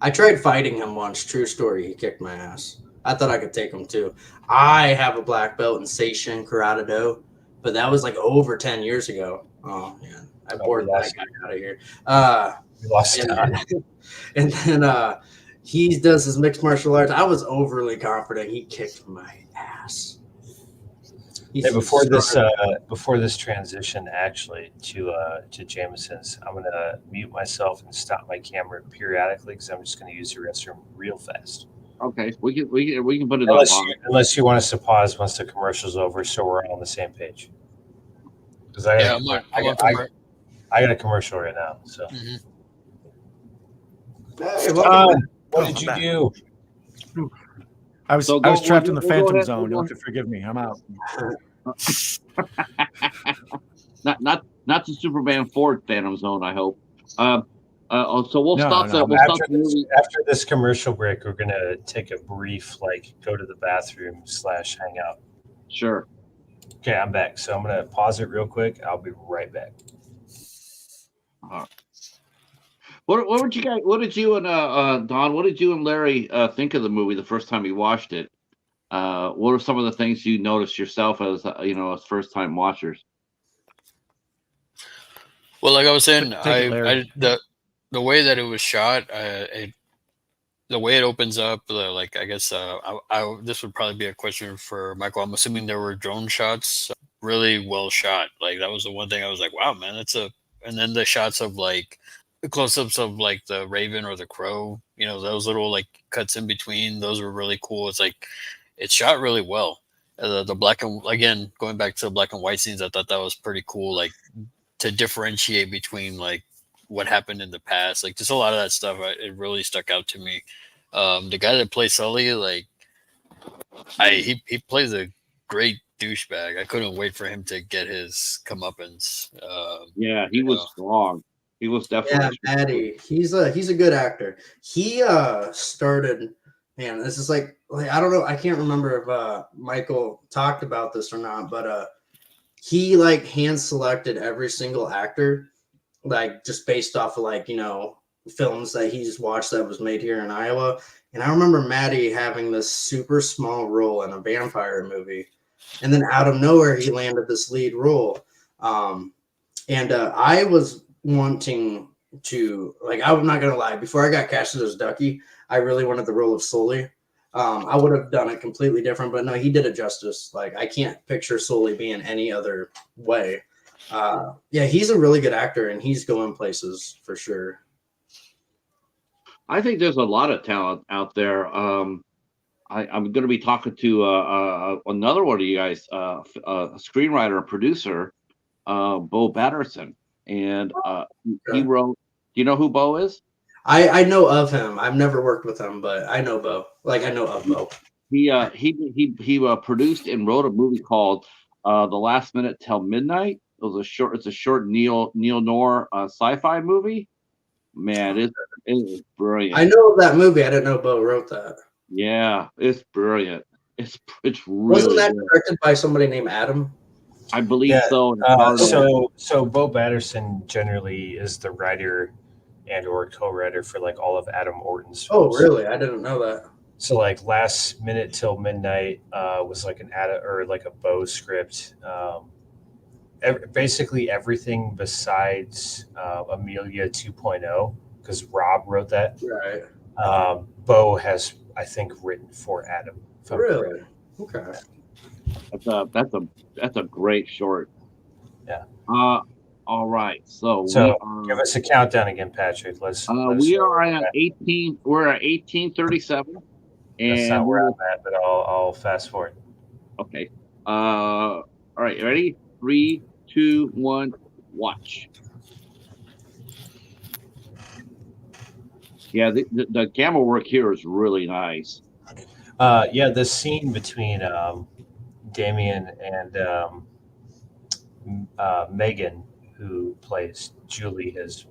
I tried fighting him once. True story. He kicked my ass. I thought I could take him too. I have a black belt in Seishin Karate Do, but that was like over 10 years ago. Oh man, I bored that guy out of here. We lost and then he does his mixed martial arts. I was overly confident. He kicked my ass. Before this transition actually to Jameson's, I'm gonna mute myself and stop my camera periodically because I'm just gonna use the restroom real fast. Okay, we can put it unless you want us to pause once the commercial's over, so we're all on the same page. Because I got a commercial right now. So, Hey, what did you do? I was trapped in the Phantom Zone. You'll have to forgive me. I'm out. not the Superman 4 Phantom Zone, I hope. So we'll stop that. After this commercial break, we're gonna take a brief go to the bathroom / hang out. Sure. Okay, I'm back. So I'm gonna pause it real quick. I'll be right back. What did you and Don? What did you and Larry think of the movie the first time you watched it? What are some of the things you noticed yourself as as first time watchers? Well, like I was saying, the way that it was shot, the way it opens up, I guess this would probably be a question for Michael. I'm assuming there were drone shots, really well shot. Like that was the one thing I was like, wow, man, and then the shots of like close-ups of like the raven or the crow, those little like cuts in between, those were really cool. It's like it's shot really well. The black and again, going back to the black and white scenes, I thought that was pretty cool, like to differentiate between like what happened in the past, like just a lot of that stuff. It really stuck out to me. The guy that plays Sully, like he plays a great douchebag. I couldn't wait for him to get his comeuppance. Yeah, he was strong. He was definitely Maddie. He's a good actor. He started. Man, this is like I don't know. I can't remember if Michael talked about this or not, but he like hand selected every single actor, like just based off of like films that he's watched that was made here in Iowa. And I remember Maddie having this super small role in a vampire movie, and then out of nowhere he landed this lead role. And I was wanting to, like, I'm not gonna lie, before I got casted as Ducky, I really wanted the role of Sully. I would have done it completely different, but no, he did it justice. Like, I can't picture Sully being any other way. Yeah, he's a really good actor, and he's going places for sure. I think there's a lot of talent out there. I'm going to be talking to another one of you guys, a screenwriter, a producer, Bo Batterson, and he wrote. Do you know who Bo is? I know of him. I've never worked with him, but I know Bo. Like, I know of Bo. He produced and wrote a movie called The Last Minute Till Midnight. It's a short neo noir sci-fi movie. Man, it's brilliant. I know of that movie. I didn't know Bo wrote that. Yeah, it's brilliant. It's really Wasn't that good. directed by somebody named Adam? I believe so. So Bo Batterson generally is the writer and or co-writer for like all of Adam Orton's films. Oh, really? I didn't know that. So like Last Minute Till Midnight was like a Bo script. Basically everything besides Amelia 2.0, because Rob wrote that. Right. Bo has, I think, written for Adam. Really? Okay. That's a great short. Yeah. All right. So give us a countdown again, Patrick. We are at 18. We're at 1837. That's not where I'm at, but I'll fast forward. Okay. All right. Ready? 3, 2, 1. Watch. Yeah, the camera work here is really nice. Yeah, the scene between Damien and Megan, who plays Julie, his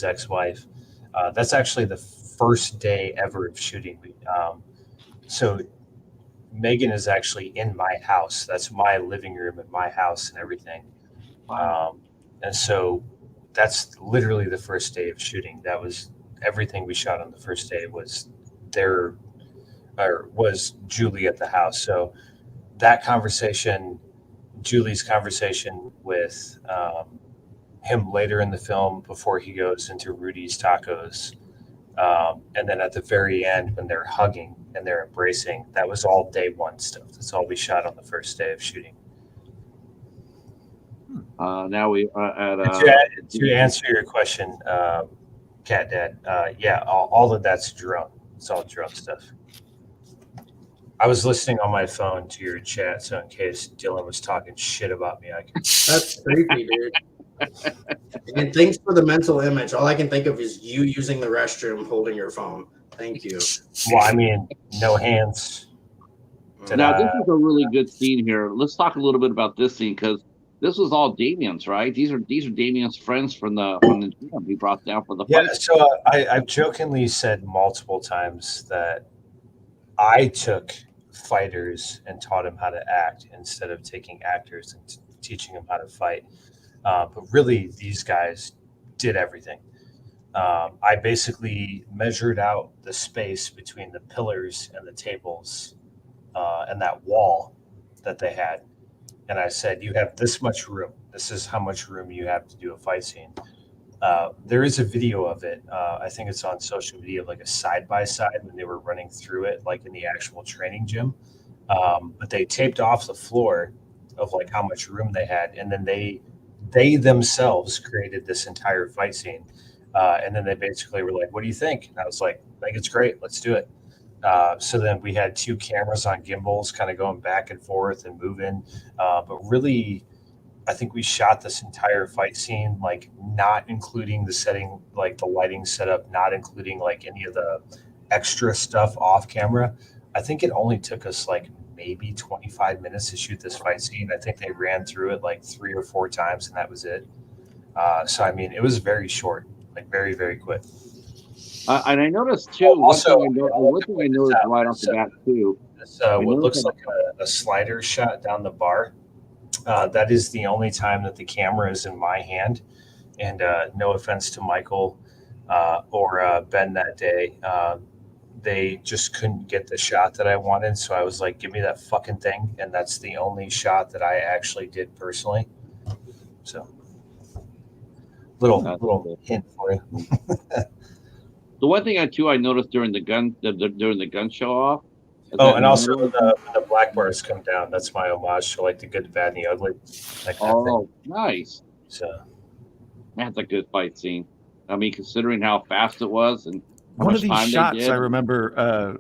ex-wife, that's actually the first day ever of shooting. So Megan is actually in my house. That's my living room in my house and everything. And so that's literally the first day of shooting. That was everything we shot on the first day was Julie at the house. So that conversation, Julie's conversation with him later in the film before he goes into Rudy's Tacos, and then at the very end when they're hugging and they're embracing, that was all day one stuff. That's all we shot on the first day of shooting. Now we are at to answer your question, Cat Dad. Yeah, all of that's drone. It's all drone stuff. I was listening on my phone to your chat, so in case Dylan was talking shit about me, I could. That's creepy, dude. And thanks for the mental image. All I can think of is you using the restroom holding your phone. Thank you. Well, I mean, no hands. Now, this is a really good scene here. Let's talk a little bit about this scene because this was all Damien's, right? These are Damien's friends from the gym he brought down for the fight. Yeah, so I've jokingly said multiple times that I took fighters and taught them how to act instead of taking actors and teaching them how to fight. But really, these guys did everything. I basically measured out the space between the pillars and the tables and that wall that they had. And I said, you have this much room. This is how much room you have to do a fight scene. There is a video of it. I think it's on social media, like a side-by-side when they were running through it, like in the actual training gym. But they taped off the floor of like how much room they had. And then they themselves created this entire fight scene. And then they basically were like, what do you think? And I was like, I think it's great. Let's do it. So then we had 2 cameras on gimbals kind of going back and forth and moving. But really, I think we shot this entire fight scene, like not including the setting, like the lighting setup, not including like any of the extra stuff off camera. I think it only took us like maybe 25 minutes to shoot this fight scene. I think they ran through it like 3 or 4 times and that was it. So, I mean, it was very short, like very, very quick. And I noticed too. One thing I noticed right off the bat too. This, what looks like a slider shot down the bar. That is the only time that the camera is in my hand. And no offense to Michael or Ben that day. They just couldn't get the shot that I wanted. So I was like, give me that fucking thing. And that's the only shot that I actually did personally. So little hint for you. The one thing I noticed during the gun show off. And also the black bars come down. That's my homage to like the good, the bad, and the ugly. That kind of thing. Nice. So that's a good fight scene. I mean, considering how fast it was and one of these shots, I remember.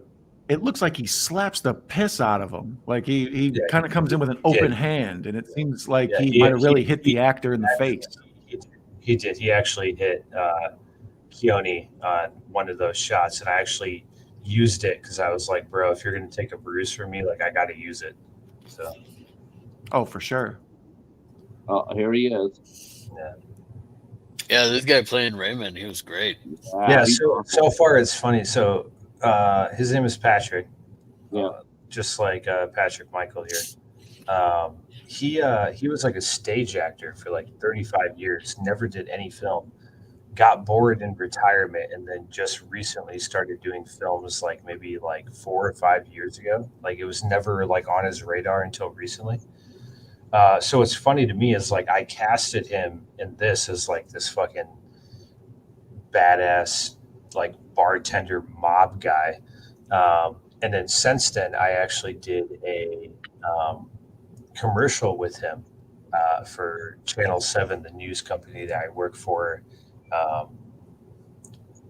It looks like he slaps the piss out of him. Like he kind of comes in with an open hand, and it seems like he might have really hit the actor in the face. He did. He actually hit Keone on one of those shots, and I actually used it because I was like, bro, if you're going to take a bruise from me, like I got to use it. So. Oh, for sure. Oh, here he is. Yeah, this guy playing Raymond, he was great. Yeah. So far it's funny. So his name is Patrick. Yeah. Just like Patrick Michael here. He was like a stage actor for like 35 years. Never did any film. Got bored in retirement and then just recently started doing films like maybe like 4 or 5 years ago. Like it was never like on his radar until recently. So what's funny to me is like I casted him in this as like this fucking badass like bartender mob guy. And then since then I actually did a commercial with him for Channel 7, the news company that I work for.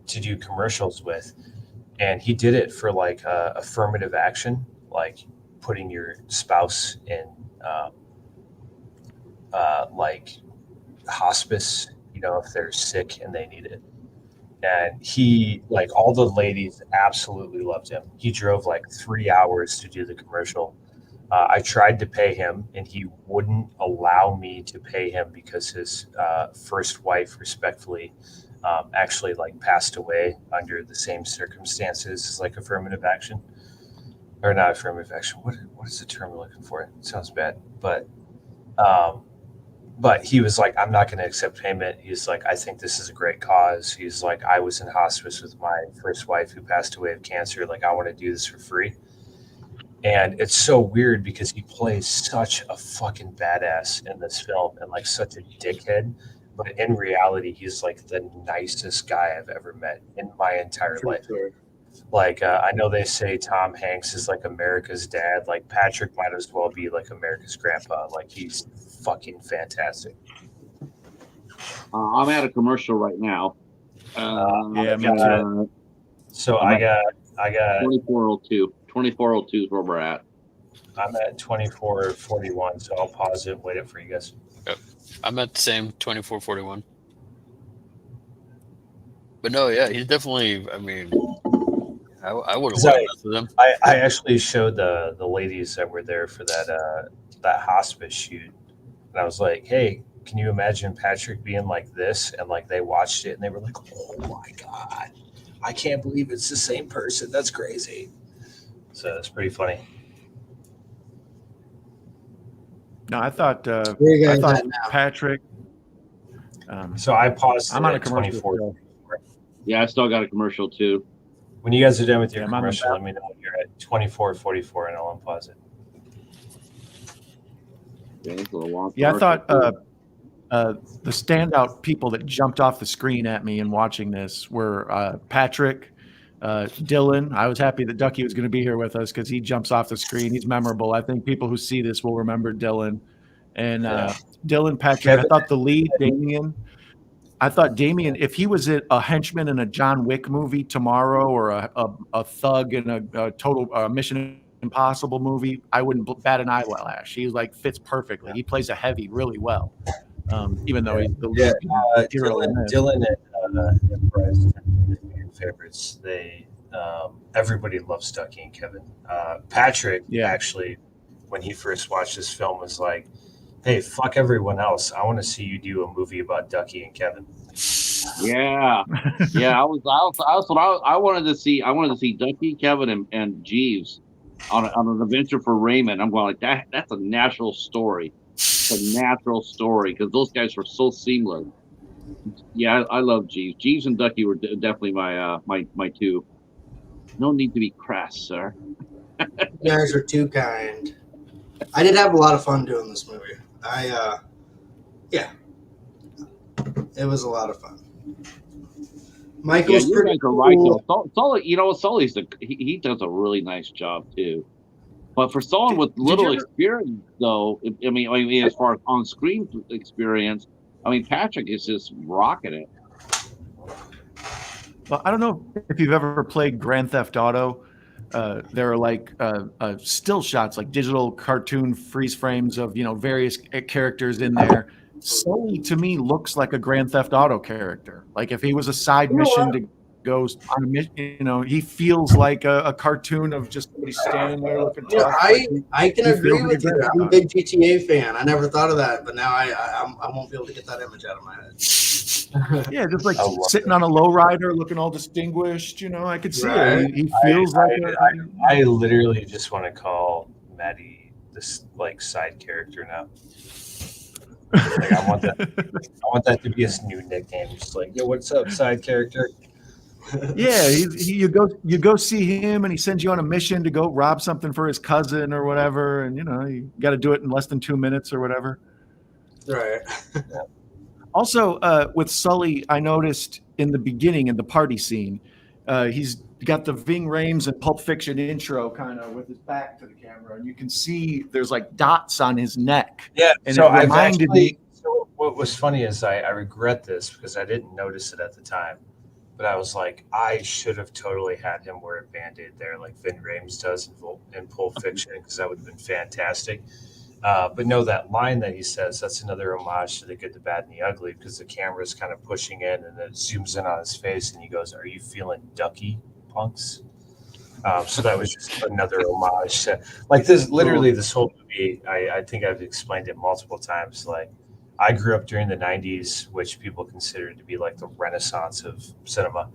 To do commercials with, and he did it for like affirmative action, like putting your spouse in like hospice, you know, if they're sick and they need it. And he, like, all the ladies absolutely loved him. He drove like 3 hours to do the commercial. I tried to pay him and he wouldn't allow me to pay him because his first wife respectfully actually like passed away under the same circumstances as like affirmative action, or not affirmative action. What is the term I'm looking for? It sounds bad, but he was like, I'm not going to accept payment. He's like, I think this is a great cause. He's like, I was in hospice with my first wife who passed away of cancer. Like, I want to do this for free. And it's so weird because he plays such a fucking badass in this film and like such a dickhead. But in reality, he's like the nicest guy I've ever met in my entire life. Sure. Like, I know they say Tom Hanks is like America's dad. Like, Patrick might as well be like America's grandpa. Like, he's fucking fantastic. I'm at a commercial right now. Yeah, me too. So I got 2402. 2402 is where we're at. I'm at 2441, so I'll pause it and wait it for you guys. Yep. I'm at the same 2441. But no, yeah, he's definitely, I mean, I would have worked with him. I actually showed the ladies that were there for that hospice shoot. And I was like, hey, can you imagine Patrick being like this? And like they watched it and they were like, oh my God, I can't believe it's the same person. That's crazy. So it's pretty funny. No, I thought Where you guys at now? Patrick. So I paused. I'm on a at commercial. 24. Yeah, I still got a commercial too. When you guys are done with your Yeah, I'm on commercial, the let me know when you're at 24:44 and I'll unpause it. Yeah, it's a little long Yeah, I commercial, thought too. the standout people that jumped off the screen at me in watching this were Patrick, Dylan. I was happy that Ducky was going to be here with us because he jumps off the screen. He's memorable. I think people who see this will remember Dylan. And Dylan, Patrick. I thought the lead, Damien. I thought Damien, if he was a henchman in a John Wick movie tomorrow, or a thug in a total Mission Impossible movie, I wouldn't bat an eyelash. He like fits perfectly. He plays a heavy really well, even though he's the lead hero in this. Dylan and Bryce tend to be your favorites. They everybody loves Ducky and Kevin. Patrick actually, when he first watched this film, was like, "Hey, fuck everyone else. I want to see you do a movie about Ducky and Kevin." Yeah, yeah. I wanted to see. I wanted to see Ducky, Kevin, and Jeeves on an adventure for Raymond. I'm going like that. That's a natural story. It's a natural story because those guys were so seamless. Yeah, I love Jeeves. Jeeves and Ducky were definitely my two. No need to be crass, sir. You guys are too kind. I did have a lot of fun doing this movie. It was a lot of fun. Michael's pretty cool. Right, Sully, Sully's he does a really nice job too. But for someone with little experience, though, I mean, as far as on-screen experience, I mean, Patrick is just rocking it. Well, I don't know if you've ever played Grand Theft Auto. There are like still shots, like digital cartoon freeze frames of various characters in there. Sully to me looks like a Grand Theft Auto character. Like if he was a side mission to go on a mission, he feels like a cartoon of just somebody standing there looking tough. I can agree with you. I'm a big GTA fan. I never thought of that, but now I won't be able to get that image out of my head. Yeah, just like sitting on a lowrider, looking all distinguished. I could see it. He feels I literally just want to call Maddie this like side character now. Like I want that to be his new nickname. Just like, yo, what's up, side character? Yeah, you go see him, and he sends you on a mission to go rob something for his cousin or whatever, and you got to do it in less than 2 minutes or whatever. Right. Also, with Sully, I noticed in the beginning, in the party scene, he's got the Ving Rhames and Pulp Fiction intro kind of with his back to the camera, and you can see there's like dots on his neck. Yeah, and so it reminded me. So what was funny is I regret this because I didn't notice it at the time, but I was like, I should have totally had him wear a Band-Aid there like Ving Rhames does in Pulp Fiction, because that would have been fantastic. But no, that line that he says, that's another homage to The Good, the Bad, and the Ugly, because the camera's kind of pushing in and then it zooms in on his face and he goes, "Are you feeling Ducky, punks?" So that was just another homage to, like, this, literally this whole movie, I think I've explained it multiple times. Like, I grew up during the 90s, which people consider to be like the renaissance of cinema.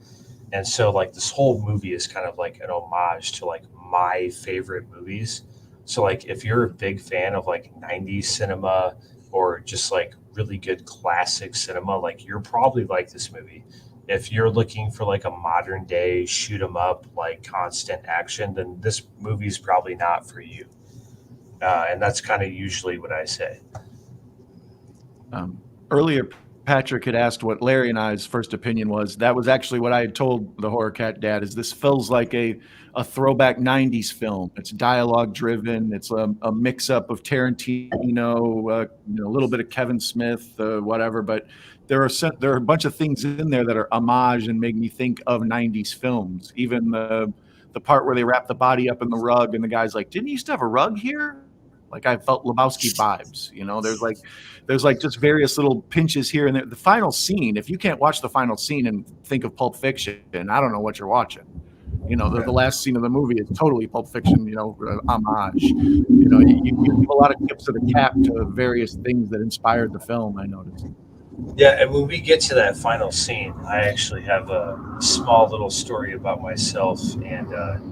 And so like this whole movie is kind of like an homage to like my favorite movies. So like if you're a big fan of like 90s cinema or just like really good classic cinema, like you're probably like this movie. If you're looking for like a modern day shoot 'em up, like constant action, then this movie's probably not for you. And that's kind of usually what I say. Earlier, Patrick had asked what Larry and I's first opinion was. That was actually what I had told the Horror Cat Dad, is this feels like a throwback 90s film. It's dialogue driven. It's a mix up of Tarantino, a little bit of Kevin Smith, whatever. But there are a bunch of things in there that are homage and make me think of 90s films. Even the part where they wrap the body up in the rug and the guy's like, "Didn't you used to have a rug here?" Like I felt Lebowski vibes, there's like just various little pinches here and there. The final scene, if you can't watch the final scene and think of Pulp Fiction, I don't know what you're watching. The last scene of the movie is totally Pulp Fiction, homage. You give a lot of tips of the cap to various things that inspired the film, I noticed. Yeah, and when we get to that final scene, I actually have a small little story about myself and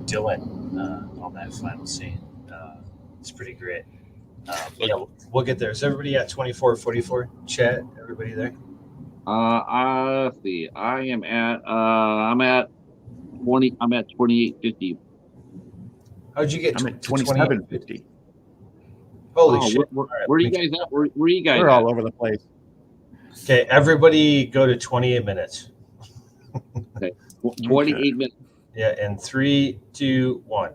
Dylan on that final scene. It's pretty great. We'll get there. Is everybody at 2444? Chat, everybody there? Let's see. I'm at 20. I'm at 2850. How'd you get? I'm at 2750. Holy shit! Where are you guys at? Where are you guys? We're all over the place. Okay, everybody, go to 28 minutes. Okay, 28 minutes. Yeah, and 3, 2, 1.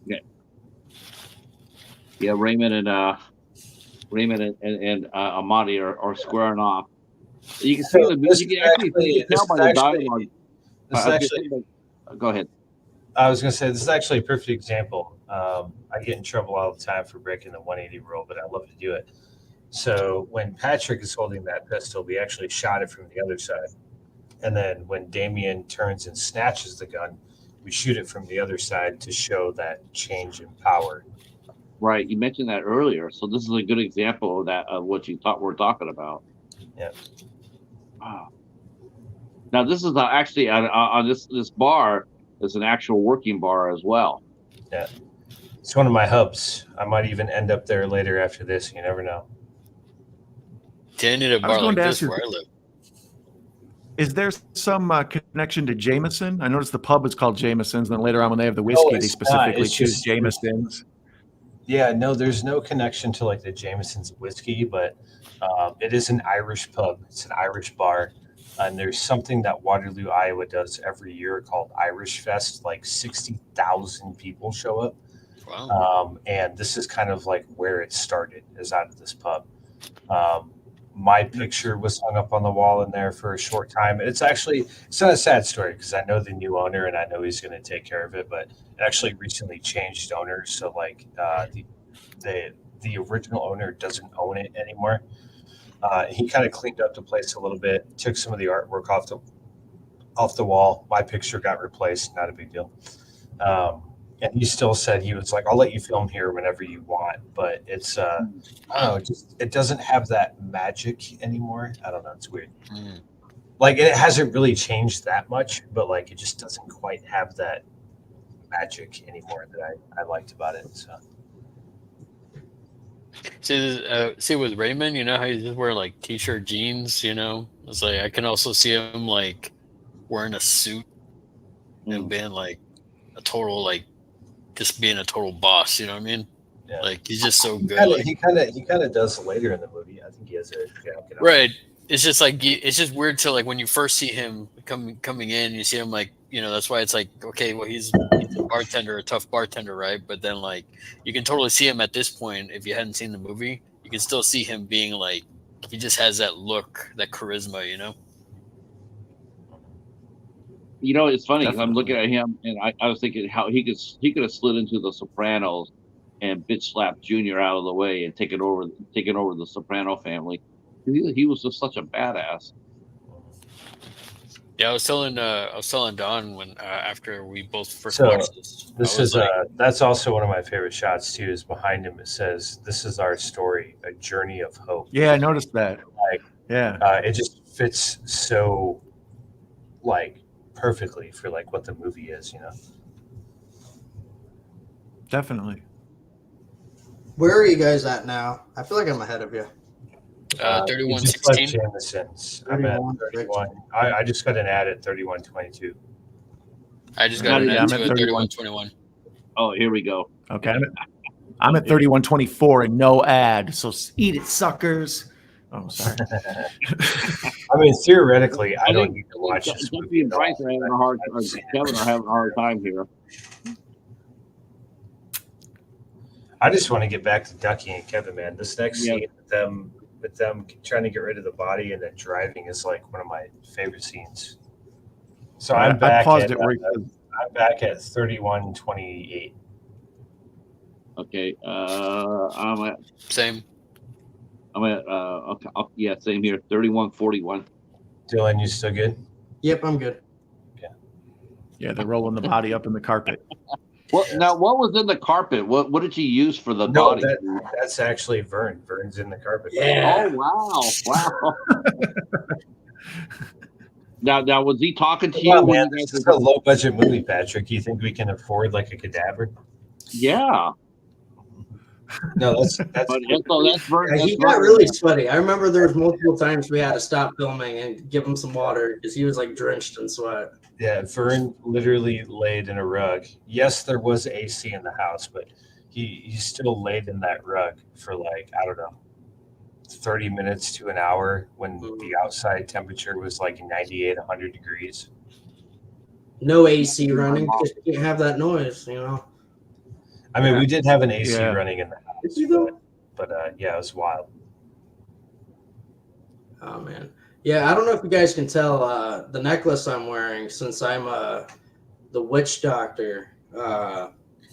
Okay. Yeah, Raymond and Amadi are squaring off. You can see the This you is can actually tell by the actually- dialogue. This is actually, Go ahead. I was going to say, this is actually a perfect example. I get in trouble all the time for breaking the 180 rule, but I love to do it. So when Patrick is holding that pistol, we actually shot it from the other side. And then when Damien turns and snatches the gun, we shoot it from the other side to show that change in power. Right, you mentioned that earlier, so this is a good example of that of what you thought we're talking about. Yeah. Wow. Now this is actually on this bar is an actual working bar as well. Yeah. It's one of my hubs. I might even end up there later after this. You never know. They need a bar like this where I live. Is there some connection to Jameson? I noticed the pub is called Jameson's, and then later on when they have the whiskey, they specifically choose Jameson's. Yeah, no, there's no connection to like the Jameson's whiskey, but it is an Irish pub. It's an Irish bar. And there's something that Waterloo, Iowa does every year called Irish Fest. Like 60,000 people show up. Wow. And this is kind of like where it started, is out of this pub. My picture was hung up on the wall in there for a short time. It's not a sad story because I know the new owner and I know he's going to take care of it, but it actually recently changed owners. So like the original owner doesn't own it anymore. He kind of cleaned up the place a little bit, took some of the artwork off the wall. My picture got replaced, not a big deal. And he still said, he was like, I'll let you film here whenever you want. But it's, I don't know, it doesn't have that magic anymore. I don't know. It's weird. Like, it hasn't really changed that much, but like, it just doesn't quite have that magic anymore that I liked about it. So. See with Raymond, you know how he's just wearing like t-shirt jeans, you know? It's like I can also see him like wearing a suit and being like a total like just being a total boss, you know what I mean? Yeah. Like he's just so good. He kind of does later in the movie. I think he has a jacket on. Right. It's just like it's just weird to like when you first see him coming in, you see him like, you know, that's why it's like, okay, well he's a bartender, a tough bartender, right? But then like you can totally see him at this point if you hadn't seen the movie, you can still see him being like he just has that look, that charisma, you know. You know, it's funny. Definitely. I'm looking at him, and I was thinking how he could have slid into The Sopranos and bitch slapped Junior out of the way and taken over the Soprano family. He was just such a badass. Yeah, I was telling Don when after we both first watched this. This is that's also one of my favorite shots too. Is behind him. It says, "This is our story, a journey of hope." Yeah, I noticed that. Like, yeah, it just fits so like perfectly for like what the movie is, you know. definitely. Where are you guys at now? I feel like I'm ahead of you. 3116. Jameson's. I'm at 31. I just got an ad at 3122. I just got an I'm ad at to 3121. Oh, here we go. Okay, I'm at 3124 and no ad. So eat it, suckers. Oh, sorry. I mean, theoretically, I don't need to watch this Ducky movie. and Bryce are having Kevin are having a hard time here. I just want to get back to Ducky and Kevin, man. This next scene with them trying to get rid of the body and then driving is like one of my favorite scenes. So I'm back. I'm back at 3128. Okay, I'm at Same. okay, yeah, same here. 3141. Dylan, you still good? Yep, I'm good. Yeah, they're rolling the body up in the carpet. Well, now what was in the carpet? What did you use for the body? That's actually Vern. Vern's in the carpet. Yeah. Oh wow! Now was he talking to you? Man, this is a low budget movie, Patrick. You think we can afford like a cadaver? Yeah. No, that's Vern. He got really sweaty. I remember there was multiple times we had to stop filming and give him some water because he was like drenched in sweat. Yeah, Vern literally laid in a rug. Yes, there was AC in the house, but he still laid in that rug for like, I don't know, 30 minutes to an hour when the outside temperature was like 98, 100 degrees. No AC running because you can't have that noise, you know. I mean, we did have an AC running in the house, but yeah, it was wild. Oh man, Yeah, I don't know if you guys can tell the necklace I'm wearing, since I'm the witch doctor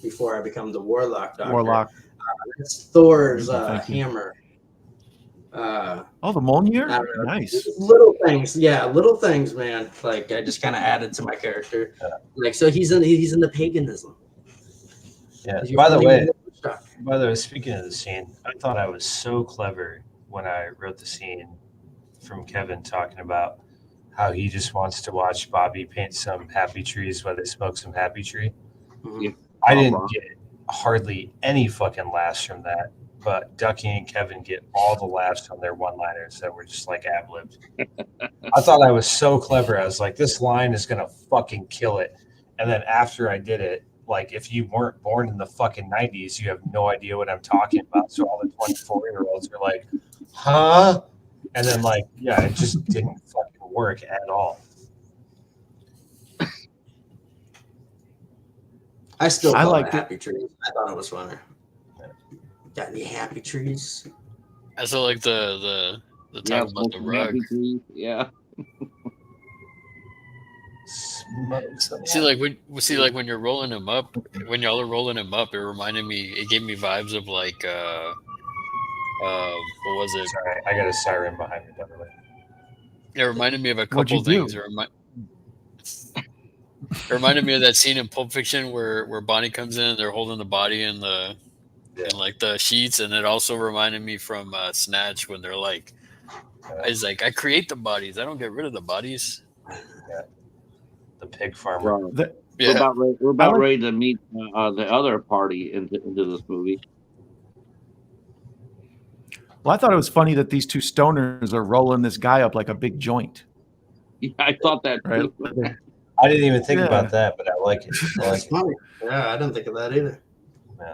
before I become the warlock doctor. Warlock. It's Thor's Thank you. hammer. Oh, the Mjolnir? I don't know. Nice. Little things, yeah, little things, man. Like I just kind of added to my character. Like so, he's in the paganism. Yeah. You're By the putting way, in the stuff. speaking of the scene, I thought I was so clever when I wrote the scene from Kevin talking about how he just wants to watch Bobby paint some happy trees while they smoke some happy tree. Mhm. I didn't get hardly any fucking laughs from that, but Ducky and Kevin get all the laughs on their one-liners that were just like ad-libbed. I thought I was so clever. I was like, this line is gonna fucking kill it. And then after I did it, like if you weren't born in the fucking 90s, you have no idea what I'm talking about. So all the 24-year-olds are like, huh? And then like, yeah, it just didn't fucking work at all. I still I call liked it it. happy trees. I thought it was funny. Got any happy trees? I still like the Yeah, talk about the smoking rug. happy trees. Yeah. See, like when you're rolling him up, when y'all are rolling him up, it reminded me. It gave me vibes of like, what was it? Sorry, I got a siren behind me, by the way. It reminded me of a What'd you couple things. do? It reminded me of that scene in Pulp Fiction where Bonnie comes in and they're holding the body in the in like the sheets, and it also reminded me from Snatch when they're like, "He's like, I create the bodies. I don't get rid of the bodies." The pig farmer. Well, Yeah, we're about ready to meet the other party into this movie. Well, I thought it was funny that these two stoners are rolling this guy up like a big joint. Yeah, I thought that Right? too. I didn't even think Yeah. about that, but I like it. I like That's it. funny. Yeah, I didn't think of that either. Yeah.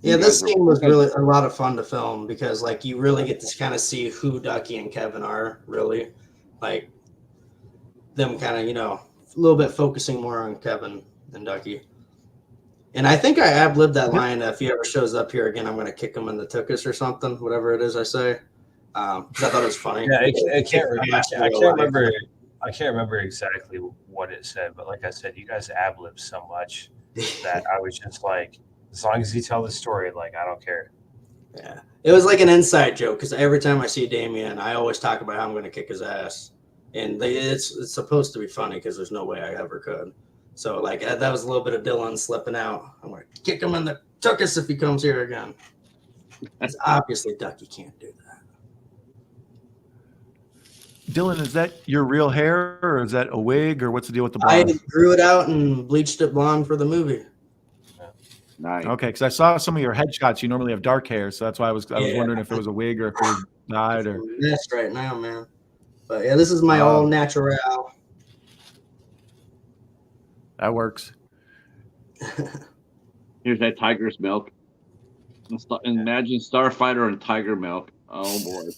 Yeah, You this guys are- scene was really a lot of fun to film because like you really get to kind of see who Ducky and Kevin are really, like them kind of a little bit focusing more on Kevin and Ducky. And I think I ad-libbed that line. If he ever shows up here again, I'm going to kick him in the tuchus or something, whatever it is I say. 'Cause I thought it was funny. Yeah, I can't Real life. remember. I can't remember exactly what it said, but like I said, you guys ad-lib so much that I was just like, as long as you tell the story, like I don't care. Yeah, it was like an inside joke because every time I see Damien, I always talk about how I'm going to kick his ass, and it's supposed to be funny because there's no way I ever could. So like that was a little bit of Dylan slipping out. I'm like, kick him in the tuchus if he comes here again. Because obviously Ducky can't do that. Dylan, is that your real hair or is that a wig or what's the deal with the I blonde? grew it out and bleached it blonde for the movie. Nice. Okay, because I saw some of your headshots. You normally have dark hair, so that's why I was Yeah. wondering if it was a wig or if it was dyed or. That's right now, man. But yeah, this is my all natural. That works. Here's that tiger's milk. Imagine Starfighter and tiger milk. Oh boy.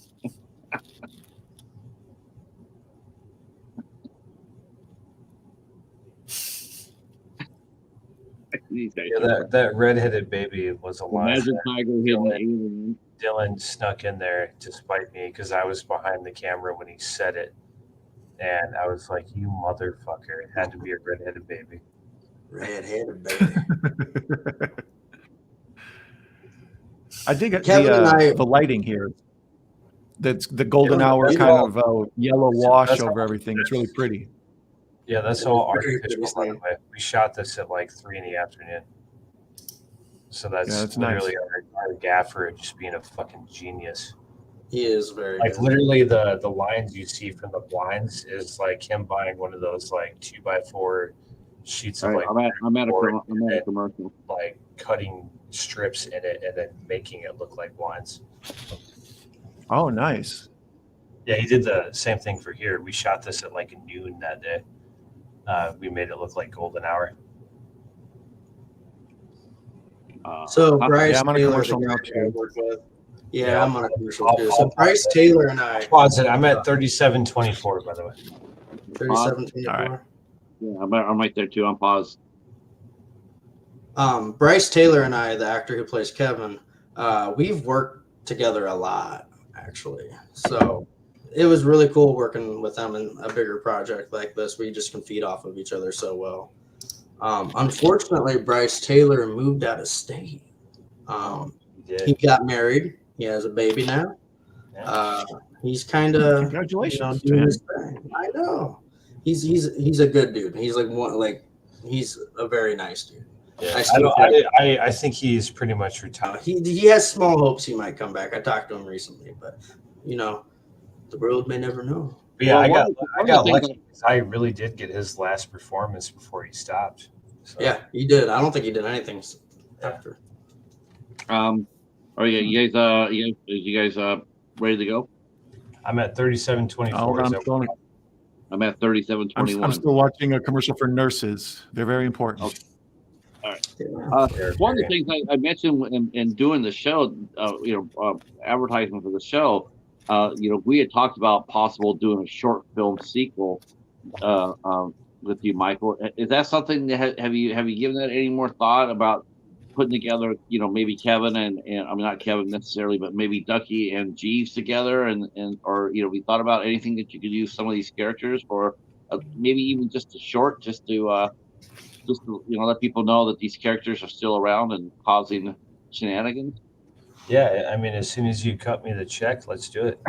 Yeah, that redheaded baby was a line. Imagine tiger hitting the alien. Dylan snuck in there to spite me because I was behind the camera when he said it, and I was like, "You motherfucker!" It had to be a redheaded baby. Red-headed baby. I dig it, Kevin and I- the lighting here. That's the golden Yeah, hour that's kind all- of yellow wash that's over all- everything. It's really pretty. Yeah, that's Yeah, all it's very artificial. By the pretty. way, we shot this at like 3 in the afternoon, so that's Yeah, that's nice. literally our gaffer just being a fucking genius. He is very Like good. literally, the lines you see from the blinds is like him buying one of those like 2x4 sheets All of right, like I'm at board a commercial. like cutting strips in it and then making it look like blinds. Oh, nice. Yeah, he did the same thing for here. We shot this at like noon that day. We made it look like golden hour. So Bryce yeah, I'm on a Taylor, commercial the now, director I too. work with. Yeah, Yeah, I'm on a commercial I'll- too. So I'll- Bryce Taylor and I, Pause it. I'm at 37:24, by the way. 3724. All right. Yeah, I'm right there too. On pause. Bryce Taylor and I, the actor who plays Kevin, we've worked together a lot, actually. So it was really cool working with them in a bigger project like this. We just can feed off of each other so well. Unfortunately, Bryce Taylor moved out of state. He got married. He has a baby now. He's kind of Congratulations. doing his thing. I know. He's a good dude. He's he's a very nice dude. Yeah, I think he's pretty much retired. He has small hopes he might come back. I talked to him recently, but the world may never know. But yeah, Well, I got lucky because I really did get his last performance before he stopped. So. Yeah, he did. I don't think he did anything after. Are you guys ready to go? I'm at 37:24. I'm at 37:21. I'm still watching a commercial for nurses. They're very important. Okay. All right. One of the things I mentioned in doing the show, advertisement for the show, we had talked about possible doing a short film sequel with you, Michael. Is that something that have you given that any more thought about putting together, maybe Kevin and I mean not Kevin necessarily, but maybe Ducky and Jeeves together, or we thought about anything that you could use some of these characters for, maybe even just a short, just to let people know that these characters are still around and causing shenanigans. Yeah, I mean, as soon as you cut me the check, let's do it.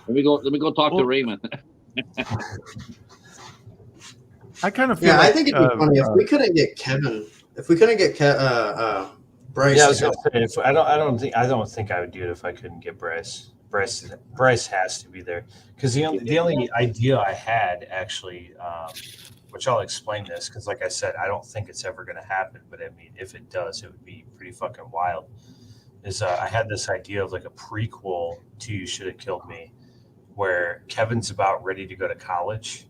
Let me go talk to Raymond. I kind of feel I think it'd be funny if we couldn't get Kevin. If we couldn't get Bryce. Yeah, I was gonna say, I don't think I would do it if I couldn't get Bryce. Bryce has to be there because the only idea I had actually, which I'll explain this because, like I said, I don't think it's ever going to happen. But I mean, if it does, it would be pretty fucking wild. Is I had this idea of like a prequel to You Should Have Killed Me, where Kevin's about ready to go to college,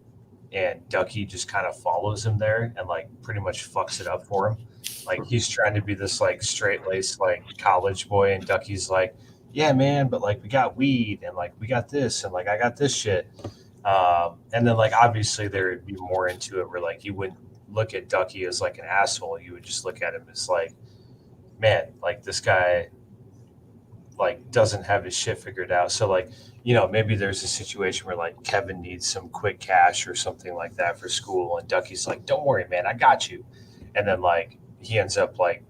and Ducky just kind of follows him there and like pretty much fucks it up for him. Like he's trying to be this like straight laced like college boy, and Ducky's like, yeah, man, but like we got weed and like we got this and like I got this shit. And then like obviously there would be more into it where like you wouldn't look at Ducky as like an asshole. You would just look at him as like, man, like this guy like doesn't have his shit figured out. So like, maybe there's a situation where like Kevin needs some quick cash or something like that for school, and Ducky's like, don't worry, man, I got you. And then like he ends up like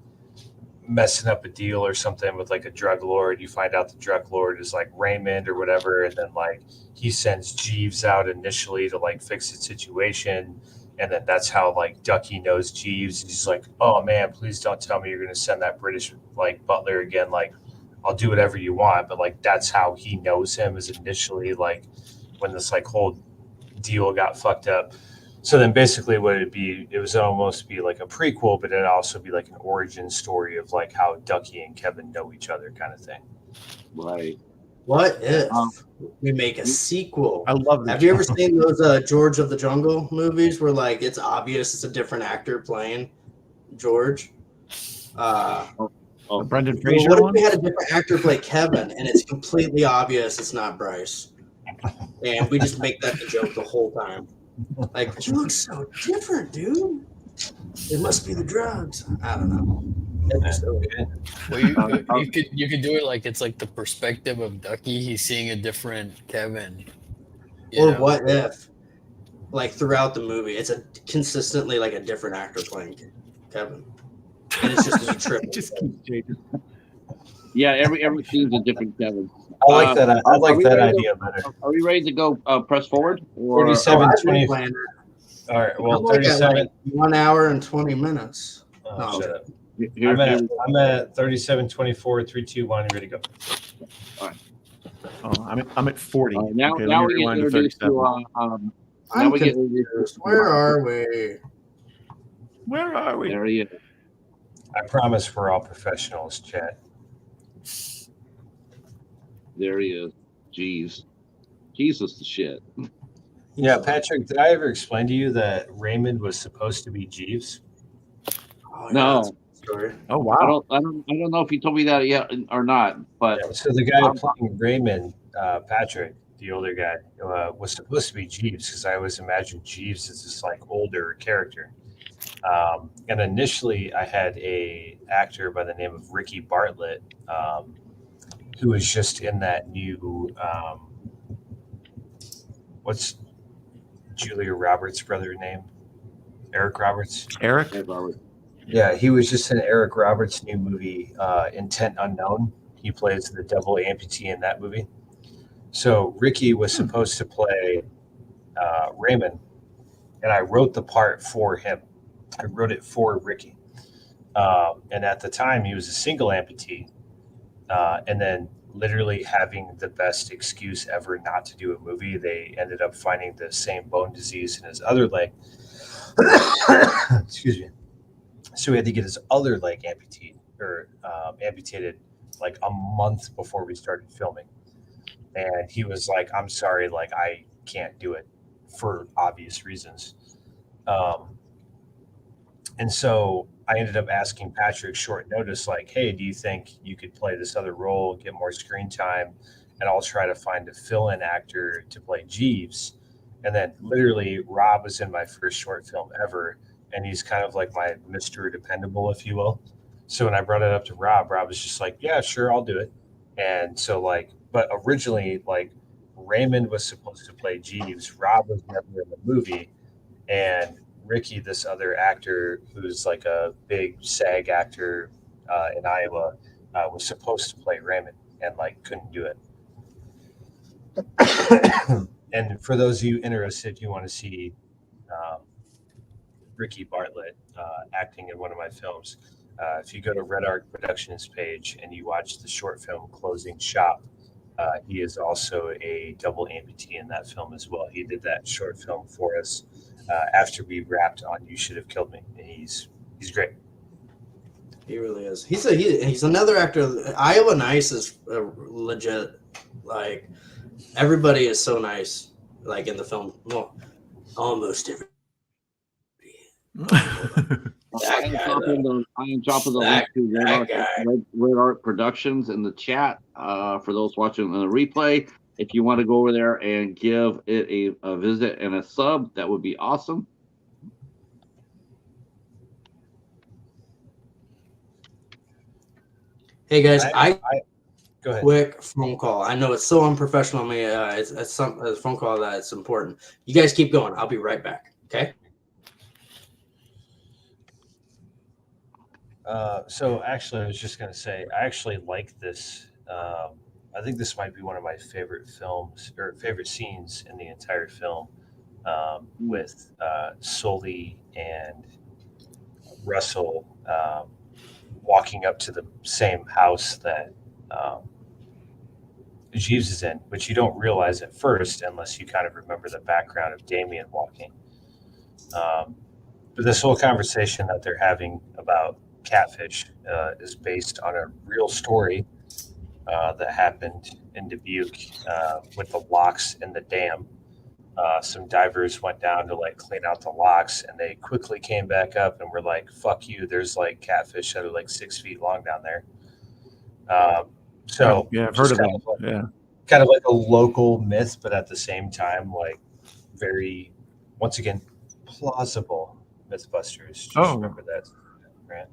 messing up a deal or something with like a drug lord. You find out the drug lord is like Raymond or whatever, and then like he sends Jeeves out initially to like fix the situation, and then that's how like Ducky knows Jeeves. He's like, oh man, please don't tell me you're gonna send that British like butler again. Like I'll do whatever you want, but like that's how he knows him, is initially like when this like whole deal got fucked up. So then basically what it'd be, it was almost be like a prequel, but it'd also be like an origin story of like how Ducky and Kevin know each other kind of thing. Right. What if we make a sequel? I love that. Have you ever seen those George of the Jungle movies where like it's obvious it's a different actor playing George? The Brendan Fraser what if one? we had a different actor play Kevin and it's completely obvious it's not Bryce? And we just make that the joke the whole time. Like, you look so different, dude. It must be the drugs. I don't know. Well, you could do it like it's like the perspective of Ducky. He's seeing a different Kevin. What if, like throughout the movie, it's consistently like a different actor playing Kevin, and it's just a trip. Just keep changing. Yeah, every scene's a different Kevin. I like that. I like that idea better. Are we ready to go press forward? 37:20. All right. Well, 37. 1 hour and 20 minutes. Oh, shut up. I'm at 37:24. 3, 2, 1. Ready to go. All right. Oh, I'm at 40. Now we get introduced to. Now we get introduced. Where are we? Where are we? There he is. I promise we're all professionals, Chad. There he is. Jeez. Jesus the shit. Yeah, Patrick, did I ever explain to you that Raymond was supposed to be Jeeves? Oh, No. Oh wow. I don't know if you told me that yet or not, but Yeah, so the guy playing Raymond, Patrick, the older guy, was supposed to be Jeeves because I always imagined Jeeves as this like older character. And initially, I had a actor by the name of Ricky Bartlett, who was just in that new what's Julia Roberts' brother name? Eric Roberts. Eric? Hey, Robert. Yeah, he was just in Eric Roberts' new movie, Intent Unknown. He plays the devil amputee in that movie. So Ricky was supposed to play Raymond, and I wrote the part for him. I wrote it for Ricky. And at the time, he was a single amputee. And then literally having the best excuse ever not to do a movie, they ended up finding the same bone disease in his other leg. Excuse me. So he had to get his other leg amputated like a month before we started filming. And he was like, I'm sorry, like I can't do it for obvious reasons. And so I ended up asking Patrick short notice, like, hey, do you think you could play this other role, get more screen time, and I'll try to find a fill-in actor to play Jeeves. And then literally Rob was in my first short film ever, and he's kind of like my Mr. Dependable, if you will. So when I brought it up to Rob, Rob was just like, yeah, sure, I'll do it. And so like, but originally like Raymond was supposed to play Jeeves. Rob was never in the movie. And Ricky, this other actor who's like a big SAG actor in Iowa, was supposed to play Raymond and like couldn't do it. And for those of you interested, you want to see Ricky Bartlett acting in one of my films. If you go to Red Arc Productions page and you watch the short film Closing Shop, he is also a double amputee in that film as well. He did that short film for us after we wrapped on You Should Have Killed Me. And he's great. He really is. He's another actor. Iowa Nice is legit. Like everybody is so nice. Like in the film, well, almost everybody. I am dropping the link to Red Art Productions in the chat for those watching the replay. If you want to go over there and give it a visit and a sub, that would be awesome. Hey guys, go ahead. Quick phone call. I know it's so unprofessional of me. It's a phone call that's important. You guys keep going. I'll be right back. Okay. So actually, I was just going to say, I actually like this. I think this might be one of my favorite films or favorite scenes in the entire film, with Sully and Russell walking up to the same house that Jeeves is in, which you don't realize at first unless you kind of remember the background of Damien walking. But this whole conversation that they're having about catfish is based on a real story that happened in Dubuque with the locks in the dam. Some divers went down to like clean out the locks, and they quickly came back up and were like, fuck you, there's like catfish that are like 6 feet long down there. So yeah, I've heard of that. Kind of like a local myth, but at the same time, like very, once again, plausible Mythbusters. Just remember that, right?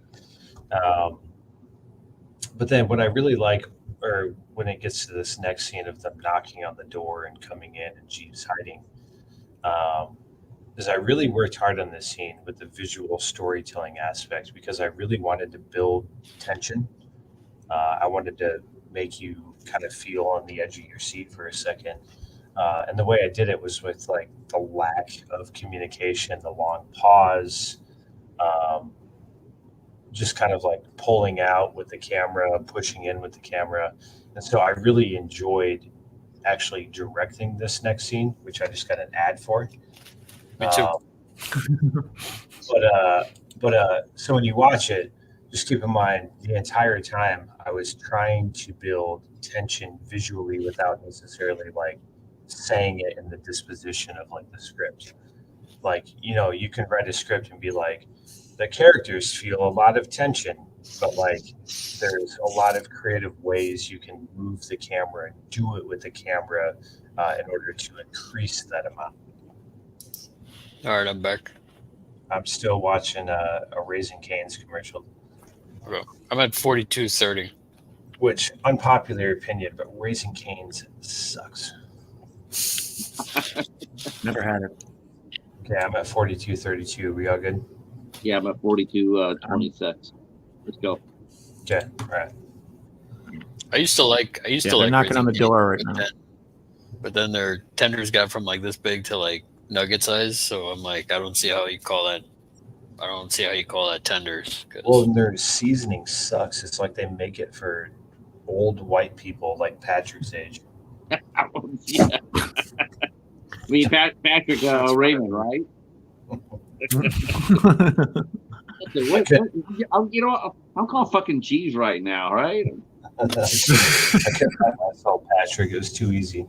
But then what I really like, or when it gets to this next scene of them knocking on the door and coming in and Jeeves hiding, is I really worked hard on this scene with the visual storytelling aspect because I really wanted to build tension. I wanted to make you kind of feel on the edge of your seat for a second. And the way I did it was with like the lack of communication, the long pause, just kind of like pulling out with the camera, pushing in with the camera. And so I really enjoyed actually directing this next scene, which I just got an ad for. Me too. So when you watch it, just keep in mind the entire time I was trying to build tension visually without necessarily like saying it in the disposition of like the script. Like, you know, you can write a script and be like, the characters feel a lot of tension, but like there's a lot of creative ways you can move the camera and do it with the camera in order to increase that amount. All right, I'm back. I'm still watching a Raising Cane's commercial, Okay. I'm at 42.30. which unpopular opinion, but Raising Cane's sucks. Never had it. Okay, I'm at 42.32. We all good? Yeah, I'm at 42.26. Let's go. Okay, all right. I used to like They're knocking on the Raising door right Cane's, now. but then their tenders got from like this big to like nugget size. So I'm like, I don't see how you call that. I don't see how you call that tenders. 'Cause Well, their seasoning sucks. It's like they make it for old white people like Patrick's age. Yeah. I mean, Patrick Raymond, right? You know what? I'm calling fucking cheese right now, right? I couldn't find myself, Patrick. It was too easy.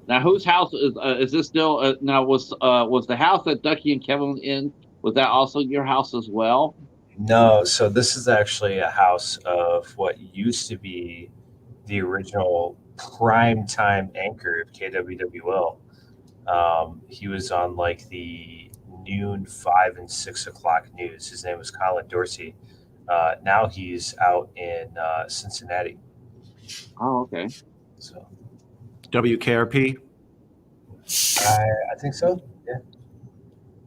Now, whose house is this still? Now, was the house that Ducky and Kevin in? Was that also your house as well? No, so this is actually a house of what used to be the original prime time anchor of KWWL. He was on like the noon, 5 and 6 o'clock news. His name was Colin Dorsey. Now he's out in Cincinnati. Oh, okay. So WKRP. I think so. Yeah.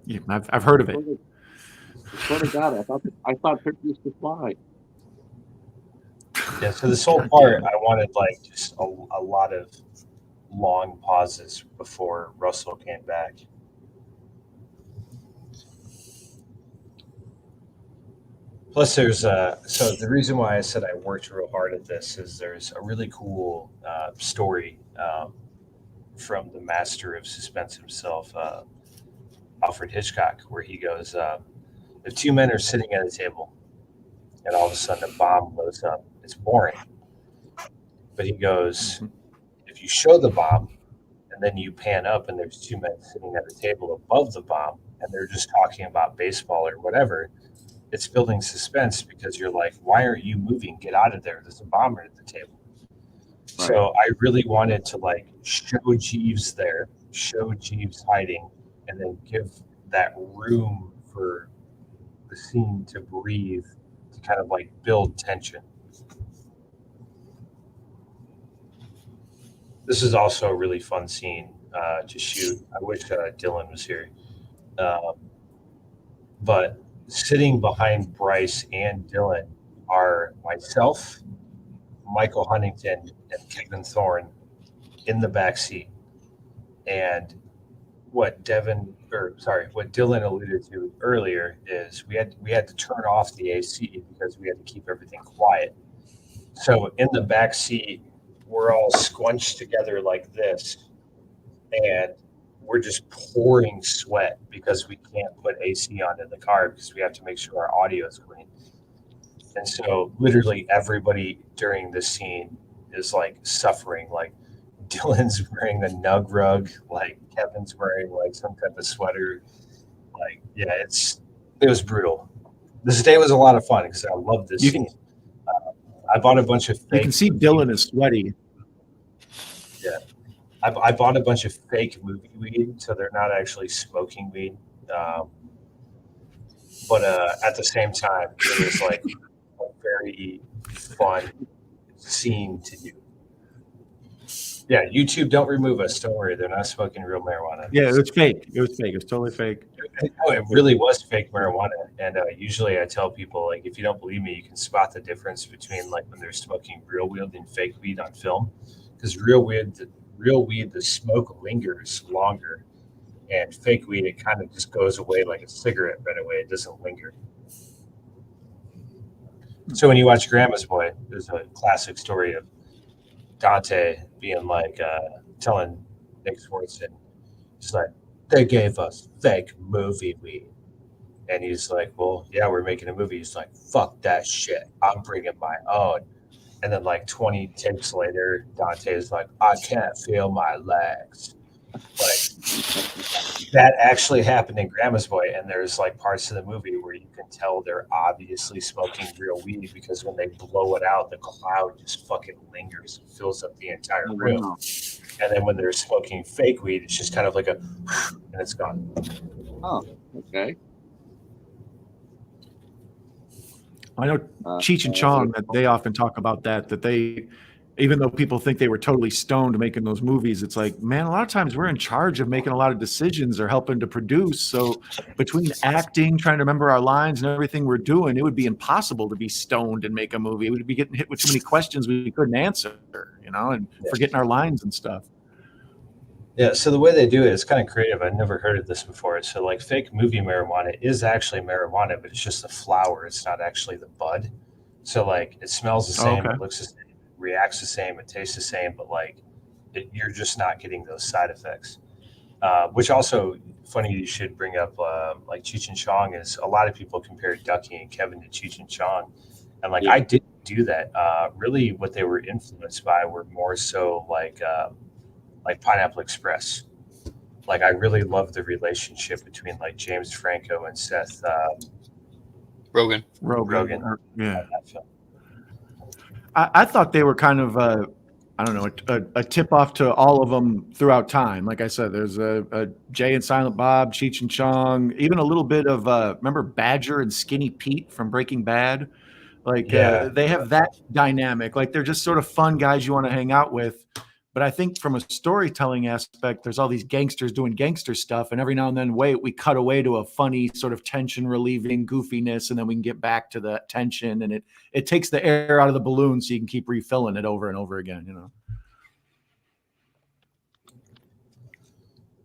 Yeah, I've heard of it. I swear to God, I thought turkeys could fly. Yeah. So this whole part, I wanted like just a lot of long pauses before Russell came back. Plus, there's so the reason why I said I worked real hard at this is there's a really cool story from the master of suspense himself, Alfred Hitchcock, where he goes, the two men are sitting at a table, and all of a sudden a bomb blows up. It's boring, but he goes, if you show the bomb and then you pan up and there's two men sitting at a table above the bomb and they're just talking about baseball or whatever, it's building suspense because you're like, why aren't you moving? Get out of there. There's a bomber at the table. Right. So I really wanted to like show Jeeves there, show Jeeves hiding, and then give that room for the scene to breathe, to kind of like build tension. This is also a really fun scene to shoot. I wish Dylan was here. But sitting behind Bryce and Dylan are myself, Michael Huntington, and Kevin Thorne in the back seat. And what Dylan alluded to earlier is we had to turn off the AC because we had to keep everything quiet. So in the back seat, we're all squunched together like this, and we're just pouring sweat because we can't put AC on in the car because we have to make sure our audio is clean. And so literally everybody during this scene is like suffering. Like Dylan's wearing a nug rug, like Kevin's wearing like some type of sweater. Like, yeah, it was brutal. This day was a lot of fun because I love this scene. I bought a bunch of fake. You can see Dylan is sweaty. Yeah. I bought a bunch of fake movie weed, so they're not actually smoking weed. But at the same time, it was like a very fun scene to do. Yeah, YouTube, don't remove us. Don't worry, they're not smoking real marijuana. Yeah, it was fake. It was fake. It was totally fake. Oh, it really was fake marijuana. And usually I tell people, like, if you don't believe me, you can spot the difference between like when they're smoking real weed and fake weed on film. Because real weed, the smoke lingers longer, and fake weed, it kind of just goes away like a cigarette right away. It doesn't linger. So when you watch Grandma's Boy, there's a classic story of Dante being like, telling Nick Swartzen, he's like, they gave us fake movie weed. And he's like, well, yeah, we're making a movie. He's like, fuck that shit. I'm bringing my own. And then like 20 takes later, Dante is like, I can't feel my legs. Like that actually happened in Grandma's Boy. And there's like parts of the movie where you can tell they're obviously smoking real weed because when they blow it out, the cloud just fucking lingers and fills up the entire room. Wow. And then when they're smoking fake weed, it's just kind of like a, and it's gone. Oh, okay. I know Cheech and Chong, that they often talk about that they, even though people think they were totally stoned making those movies, it's like, man, a lot of times we're in charge of making a lot of decisions or helping to produce. So between acting, trying to remember our lines and everything we're doing, it would be impossible to be stoned and make a movie. We'd be getting hit with too many questions we couldn't answer, and forgetting our lines and stuff. Yeah, so the way they do it is kind of creative. I've never heard of this before. So, like, fake movie marijuana is actually marijuana, but it's just the flower. It's not actually the bud. So, like, it smells the same, okay. It looks the same, reacts the same, it tastes the same, but like, you're just not getting those side effects. Which also, funny you should bring up, like Cheech and Chong, is a lot of people compare Ducky and Kevin to Cheech and Chong, and like I didn't do that. Really, what they were influenced by were more so like Pineapple Express. Like, I really love the relationship between like James Franco and Seth Rogen. Yeah. I thought they were kind of I don't know, a tip off to all of them throughout time. Like I said, there's a Jay and Silent Bob, Cheech and Chong, even a little bit of remember Badger and Skinny Pete from Breaking Bad. Like they have that dynamic. Like they're just sort of fun guys you want to hang out with. But I think from a storytelling aspect, there's all these gangsters doing gangster stuff, and every now and then, we cut away to a funny sort of tension relieving goofiness, and then we can get back to the tension, and it takes the air out of the balloon, so you can keep refilling it over and over again.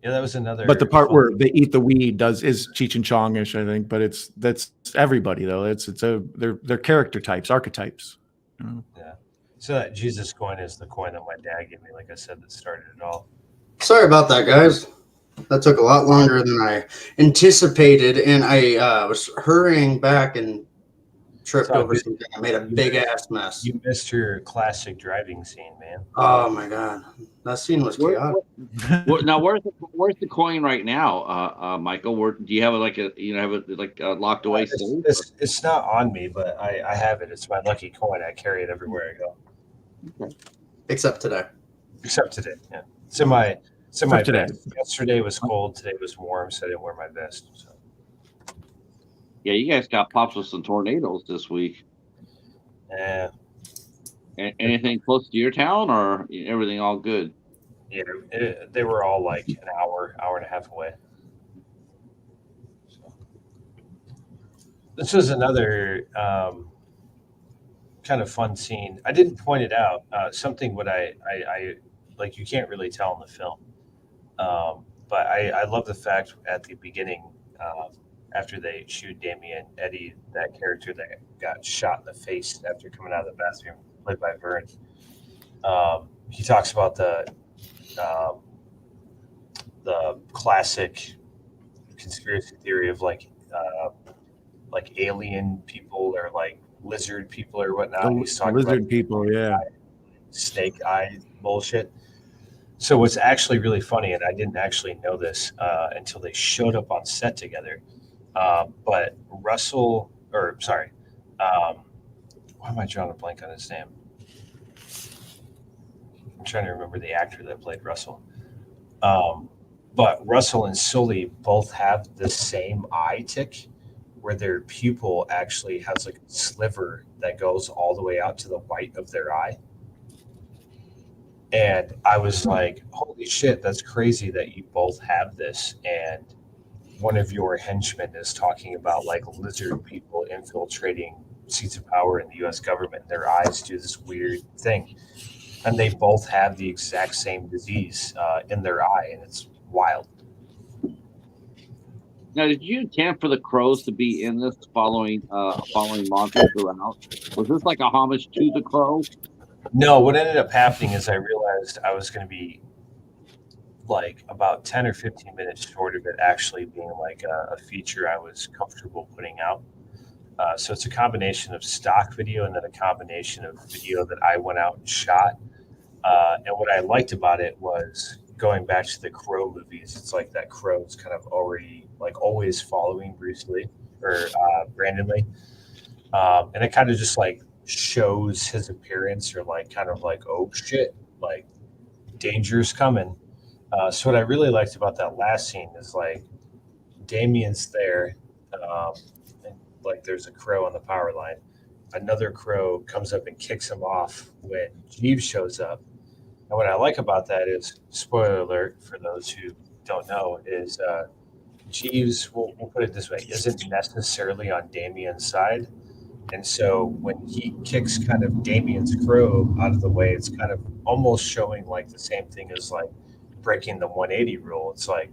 Yeah, that was another. But the part where they eat the weed is Cheech and Chong-ish, I think. But that's everybody though. They're character types, archetypes. Yeah. So that Jesus coin is the coin that my dad gave me, like I said, that started it all. Sorry about that, guys. That took a lot longer than I anticipated, and I was hurrying back and tripped over something. I made a big ass mess. You missed your classic driving scene, man. Oh my god, that scene was chaotic. Now, where's the coin right now, Michael? Do you have it locked away? It's not on me, but I have it. It's my lucky coin. I carry it everywhere I go. Okay. Except today. Yeah. It's in my today. vest. Yesterday was cold. Today was warm, so I didn't wear my vest. So. Yeah, you guys got popped with some tornadoes this week. Yeah. Anything close to your town, or everything all good? Yeah, they were all like an hour and a half away. So. This was another kind of fun scene. I didn't point it out. Something what I like, you can't really tell in the film. But I love the fact at the beginning, after they shoot Damien Eddie, that character that got shot in the face after coming out of the bathroom, played by Vern. He talks about the classic conspiracy theory of like alien people or like lizard people or whatnot. He's talking lizard about people, yeah, snake eye bullshit. So what's actually really funny, and I didn't actually know this until they showed up on set together. But Russell, why am I drawing a blank on his name? I'm trying to remember the actor that played Russell. But Russell and Sully both have the same eye tick, where their pupil actually has like a sliver that goes all the way out to the white of their eye. And I was like, holy shit, that's crazy that you both have this. And one of your henchmen is talking about like lizard people infiltrating seats of power in the U.S. government. And their eyes do this weird thing. And they both have the exact same disease in their eye. And it's wild. Now, did you intend for the Crows to be in this following Monty throughout? Was this like a homage to the Crow? No, what ended up happening is I realized I was going to be like about 10 or 15 minutes short of it actually being like a feature I was comfortable putting out. So it's a combination of stock video and then a combination of video that I went out and shot. And what I liked about it was going back to the Crow movies. It's like that Crow's kind of already like always following Bruce Lee or Brandon Lee. And it kind of just like shows his appearance or like kind of like, oh shit, like danger's coming. So what I really liked about that last scene is like Damien's there, and like there's a crow on the power line. Another crow comes up and kicks him off when Jeeves shows up. And what I like about that is, spoiler alert for those who don't know, is Jeeves, we'll put it this way, isn't necessarily on Damien's side. And so when he kicks kind of Damien's crow out of the way, it's kind of almost showing like the same thing as like breaking the 180 rule. It's like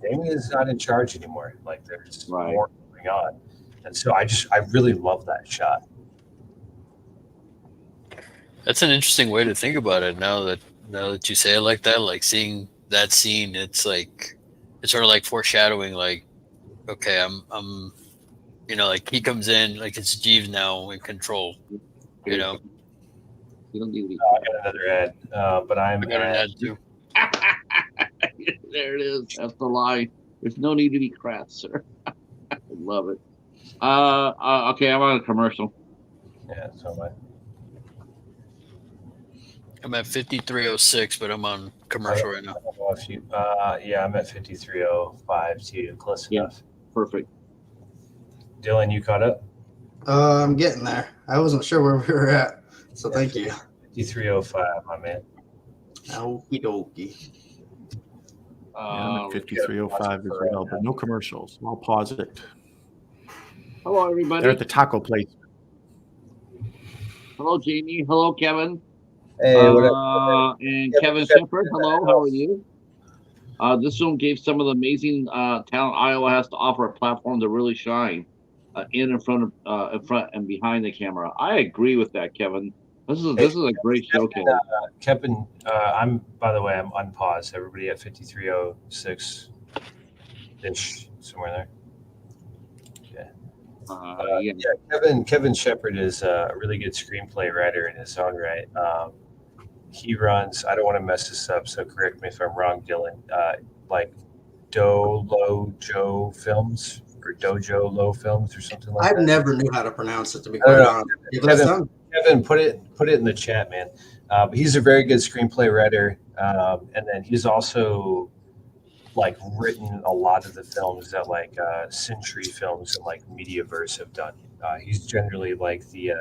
Damien is not in charge anymore. Like there's more going on. And so I really love that shot. That's an interesting way to think about it. Now that you say it like that, like seeing that scene, it's like it's sort of like foreshadowing. Like, okay, I'm, like he comes in, like it's Jeeves now in control. You know. You don't need to be. I got another ad, but I got an ad too. There it is. That's the line. There's no need to be crass, sir. I love it. Okay, I'm on a commercial. Yeah, so am I. I'm at 5306, but I'm on commercial right now. I don't know if you, yeah, I'm at 5305 too. Close enough. Perfect. Dylan, you caught up? I'm getting there. I wasn't sure where we were at, so thank you. 5305, my man. Okie dokie. Yeah, I'm at 5305 as well, but no commercials. I'll pause it. Hello, everybody. They're at the taco place. Hello, Jamie. Hello, Kevin. Hey, what up? And Kevin Shepard. Hello, how are you? This film gave some of the amazing talent Iowa has to offer a platform to really shine in front and behind the camera. I agree with that, Kevin. This is a great showcase. Kevin, I'm unpaused. Everybody at 5306 ish, somewhere there. Kevin Shepard is a really good screenplay writer in his own right. He runs, I don't want to mess this up, so correct me if I'm wrong, Dylan, like Dojo Films or Dojo Low Films or something like that. I never knew how to pronounce it, to be quite honest. Kevin, put it in the chat, man. But he's a very good screenplay writer, and then he's also like written a lot of the films that like Century Films and like Mediaverse have done. He's generally like the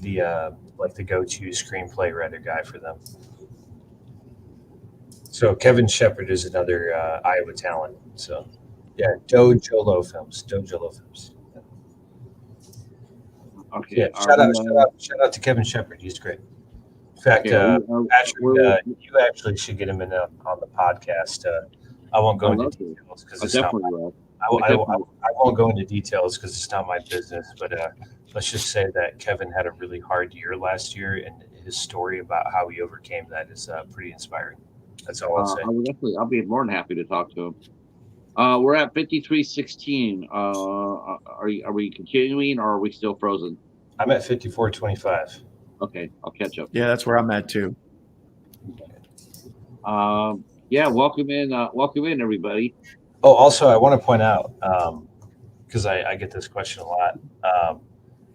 go-to screenplay writer guy for them. So Kevin Shepard is another Iowa talent. So yeah, Dojo Low Films. Okay. Yeah, shout out to Kevin Shepard. He's great. In fact, Patrick, you actually should get him in on the podcast. I won't go into details because it's not. I won't go into details because it's not my business. But let's just say that Kevin had a really hard year last year, and his story about how he overcame that is pretty inspiring. That's all I'll say. I'll be more than happy to talk to him. We're at 5316. Are we continuing or are we still frozen? I'm at 5425. Okay, I'll catch up. Yeah, that's where I'm at too. Yeah, welcome in, everybody. Oh, also, I want to point out because I get this question a lot.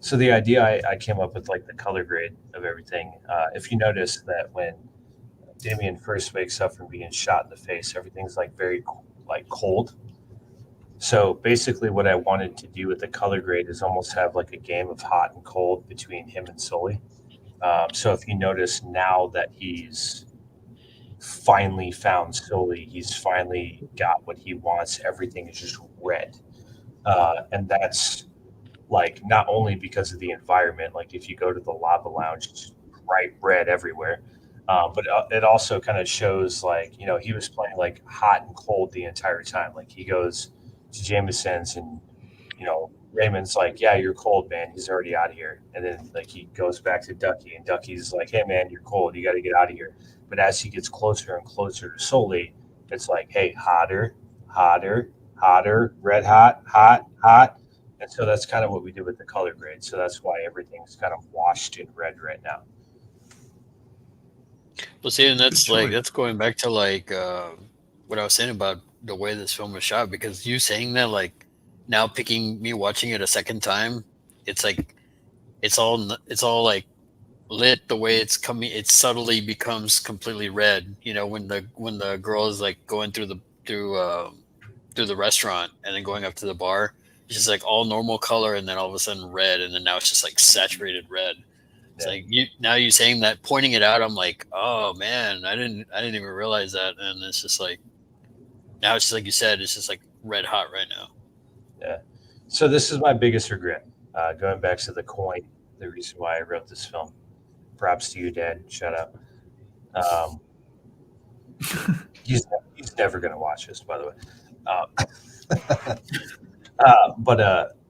So the idea I came up with, like the color grade of everything. If you notice that when Damien first wakes up from being shot in the face, everything's like very like cold. So basically what I wanted to do with the color grade is almost have like a game of hot and cold between him and Sully. So if you notice now that he's finally found Sully, he's finally got what he wants. Everything is just red. And that's like not only because of the environment, like if you go to the lava lounge, it's bright red everywhere. But it also kind of shows like, you know, he was playing like hot and cold the entire time. Like he goes to Jameson's and, you know, Raymond's like, yeah, you're cold, man. He's already out of here. And then like he goes back to Ducky and Ducky's like, hey, man, you're cold. You got to get out of here. But as he gets closer and closer to Sully, it's like, hey, hotter, red hot, hot. And so that's kind of what we did with the color grade. So that's why everything's kind of washed in red right now. Well, see, and that's going back to like what I was saying about the way this film was shot, because you saying that, like now me watching it a second time, it's like it's all like lit, the way it's coming, it subtly becomes completely red. You know, when the girl is like going through the restaurant and then going up to the bar, it's just like all normal color, and then all of a sudden red, and then now it's just like saturated red. It's like you saying that, pointing it out, I'm like, oh man, I didn't even realize that, and it's just like now it's just like you said, it's just like red hot right now. Yeah. So this is my biggest regret. Going back to the coin, the reason why I wrote this film. Props to you, Dad. Shut up. He's never going to watch this, by the way.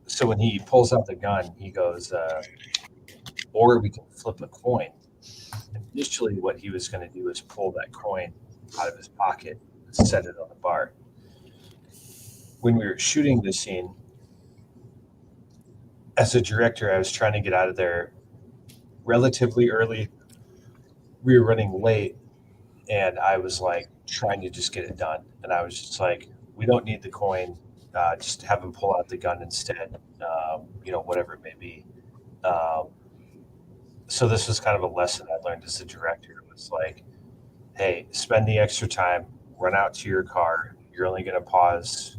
So when he pulls out the gun, he goes, or we can flip a coin. Initially, what he was going to do is pull that coin out of his pocket and set it on the bar. When we were shooting this scene, as a director, I was trying to get out of there relatively early. We were running late, and I was like trying to just get it done. And I was just like, we don't need the coin. Just have him pull out the gun instead, whatever it may be. So this was kind of a lesson I learned as a director. It was like, hey, spend the extra time, run out to your car. You're only going to pause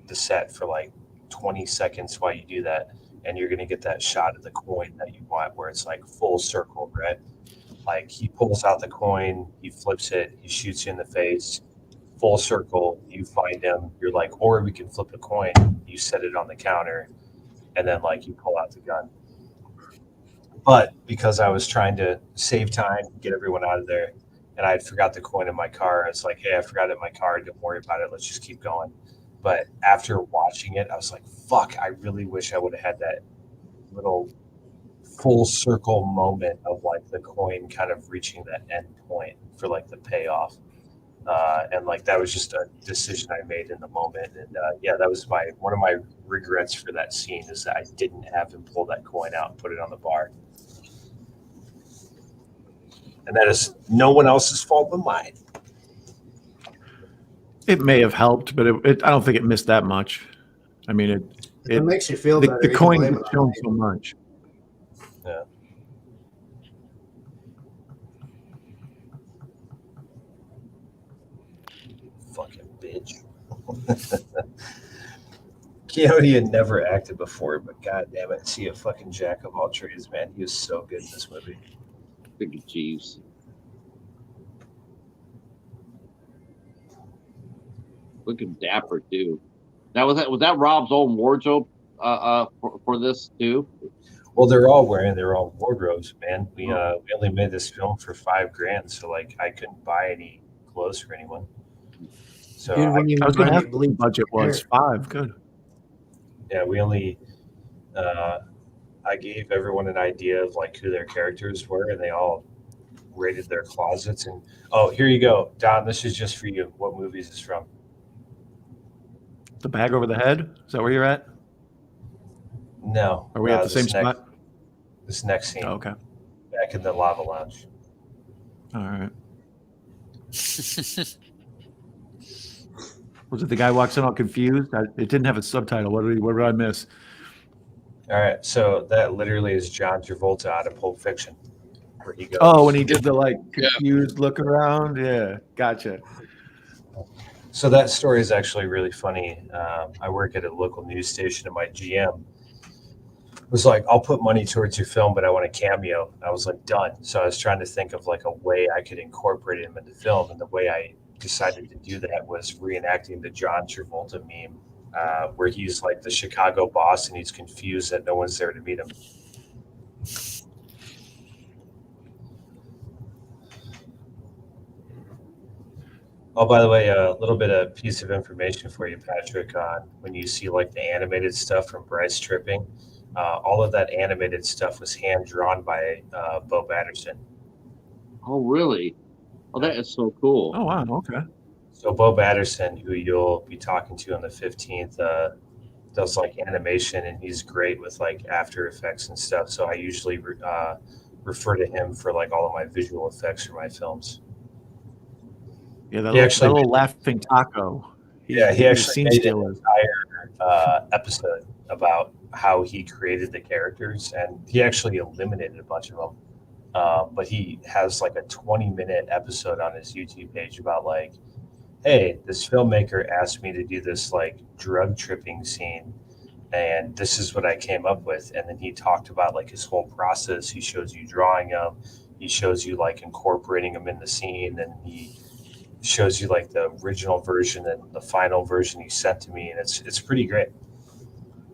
the set for like 20 seconds while you do that, and you're going to get that shot of the coin that you want where it's like full circle, right? Like he pulls out the coin, he flips it, he shoots you in the face, full circle, you find him, you're like, or we can flip a coin, you set it on the counter, and then like you pull out the gun. But because I was trying to save time, get everyone out of there, and I had forgot the coin in my car, it's like, hey, I forgot it in my car, don't worry about it, let's just keep going. But after watching it, I was like, fuck, I really wish I would have had that little full circle moment of like the coin kind of reaching that end point for like the payoff. And like that was just a decision I made in the moment. And that was one of my regrets for that scene, is that I didn't have him pull that coin out and put it on the bar. And that is no one else's fault but mine. It may have helped, but I don't think it missed that much. I mean, it makes you feel better. The coin has shown so much. Yeah. Fucking bitch. Keone had never acted before, but god damn it, see a fucking jack of all trades, man. He was so good in this movie. Big Jeeves. Looking dapper too. Was that Rob's own wardrobe for this too? Well, they're all wearing their own wardrobes, man. We only made this film for $5,000, so like I couldn't buy any clothes for anyone. So I was going to ask what the budget was. $5,000, good. Yeah, we only. I gave everyone an idea of like who their characters were, and they all rated their closets. And here you go, Don. This is just for you. What movie is this from? The bag over the head? Is that where you're at? No. Are we at the same spot? This next scene. Oh, okay. Back in the lava lounge. All right. Was it the guy walks in all confused? It didn't have a subtitle. What did I miss? All right. So that literally is John Travolta out of Pulp Fiction, where he goes. Oh, when he did the like confused look around. Yeah, gotcha. So that story is actually really funny. I work at a local news station, and my GM was like, I'll put money towards your film, but I want a cameo. I was like, done. So I was trying to think of like a way I could incorporate him into film. And the way I decided to do that was reenacting the John Travolta meme, where he's like the Chicago boss and he's confused that no one's there to meet him. Oh, by the way, a little bit of piece of information for you, Patrick, on when you see like the animated stuff from Bryce Tripping, all of that animated stuff was hand drawn by Bo Batterson. Oh, really? Oh, that is so cool. Oh, wow. Okay. So Bo Batterson, who you'll be talking to on the 15th, does like animation, and he's great with like After Effects and stuff. So I usually refer to him for like all of my visual effects for my films. Yeah, that little laughing taco. He actually made an entire episode about how he created the characters, and he actually eliminated a bunch of them. But he has like a 20-minute episode on his YouTube page about like, hey, this filmmaker asked me to do this like drug tripping scene, and this is what I came up with. And then he talked about like his whole process. He shows you drawing them, he shows you like incorporating them in the scene, and he shows you like the original version and the final version he sent to me, and it's pretty great.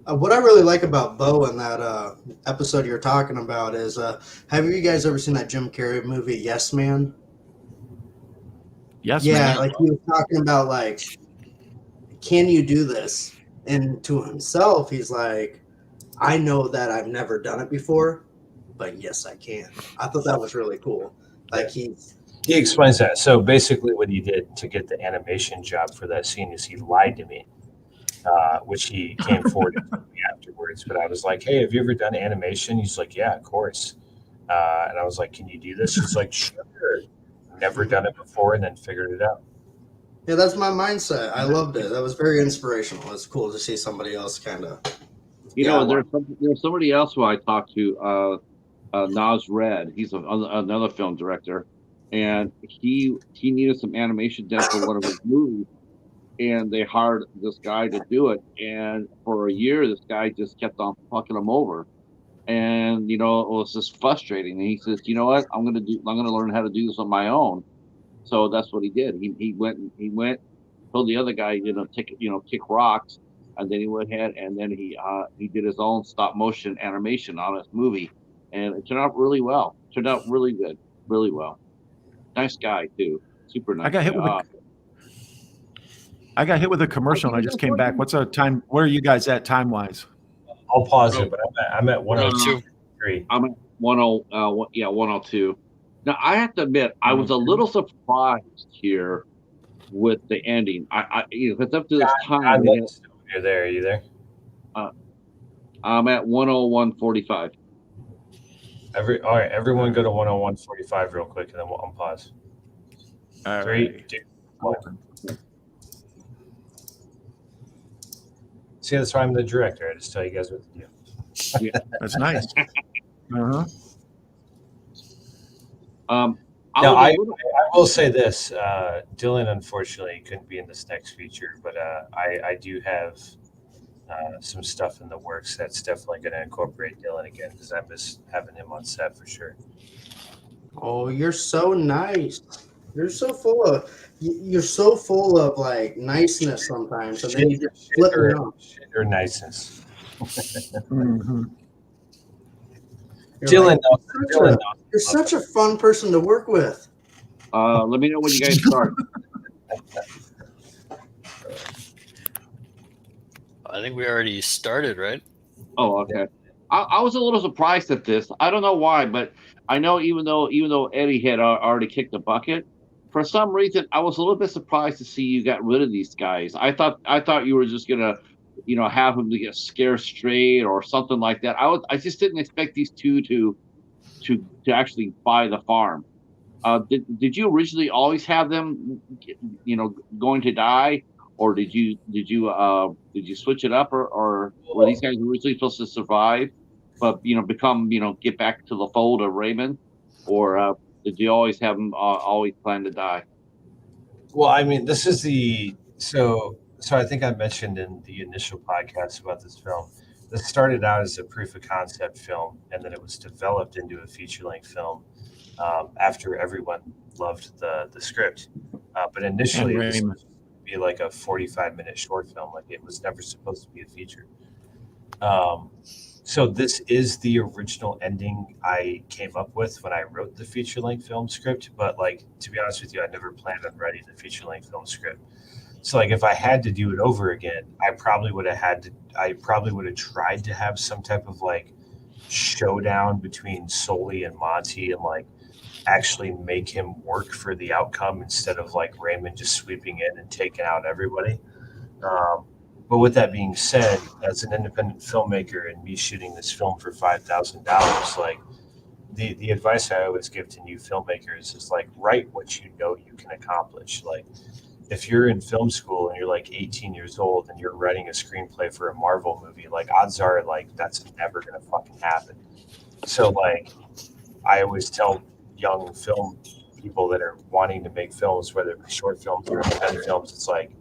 What I really like about Bo in that episode you're talking about is, have you guys ever seen that Jim Carrey movie, Yes Man? Yes, Yeah, man. like he was talking about like, can you do this? And to himself, he's like, I know that I've never done it before, but yes, I can. I thought that was really cool. Like He explains that. So basically, what he did to get the animation job for that scene is he lied to me, which he came forward to me afterwards. But I was like, "Hey, have you ever done animation?" He's like, "Yeah, of course." And I was like, "Can you do this?" He's like, "Sure." Never done it before, and then figured it out. Yeah, that's my mindset. I loved it. That was very inspirational. It's cool to see somebody else kind of. You know, there's somebody else who I talked to, Nas Red. He's another film director, and he needed some animation done for one of his movies, and they hired this guy to do it. And for a year, this guy just kept on fucking him over, and it was just frustrating. And he says, "You know what? I'm gonna learn how to do this on my own." So that's what he did. He went told the other guy, kick rocks, and then he went ahead and then he did his own stop motion animation on his movie, and it turned out really well. Turned out really good, really well. Nice guy too, super nice. I got hit with a commercial and I just came back. What's a time? Where are you guys at time wise? I'll pause it, but I'm at 102.3. I'm at 102. Now I have to admit, I was a little surprised here with the ending. Because up to this time, you're there. Are you there? I'm at 101.45. All right, everyone go to 101.45 real quick, and then we'll unpause. All 3, right. 2, 1. See, that's why I'm the director. I just tell you guys what to do. Yeah, that's nice. Uh-huh. I will say this. Dylan, unfortunately, couldn't be in this next feature, but I do have some stuff in the works that's definitely going to incorporate Dylan again, because I miss having him on set for sure. Oh, you're so nice. You're so full of like niceness sometimes, and then you just flip it off. Or niceness. Mm-hmm. Dylan, you're such a fun person to work with. Let me know when you guys start. I think we already started, right? Oh, okay. I was a little surprised at this. I don't know why, but I know even though Eddie had already kicked the bucket, for some reason I was a little bit surprised to see you got rid of these guys. I thought you were just gonna, have them to get scared straight or something like that. I just didn't expect these two to actually buy the farm. Did you originally always have them, going to die, or did you switch it up, or were these guys originally supposed to survive, but become get back to the fold of Raymond, or did you always have them always plan to die? Well, I mean, this is so I think I mentioned in the initial podcast about this film, this started out as a proof of concept film, and then it was developed into a feature-length film after everyone loved the script. But initially, it was supposed to be like a 45-minute short film. Like, it was never supposed to be a feature. So this is the original ending I came up with when I wrote the feature-length film script. But, like, to be honest with you, I never planned on writing the feature-length film script. So, like, if I had to do it over again, I probably would have tried to have some type of like showdown between Sully and Monty, and like actually make him work for the outcome instead of like Raymond just sweeping in and taking out everybody. But with that being said, as an independent filmmaker and me shooting this film for $5,000, like the advice I always give to new filmmakers is like, write what you know you can accomplish. Like, if you're in film school and you're like 18 years old and you're writing a screenplay for a Marvel movie, like odds are like that's never gonna fucking happen. So like I always tell young film people that are wanting to make films, whether it be short films or independent films, it's like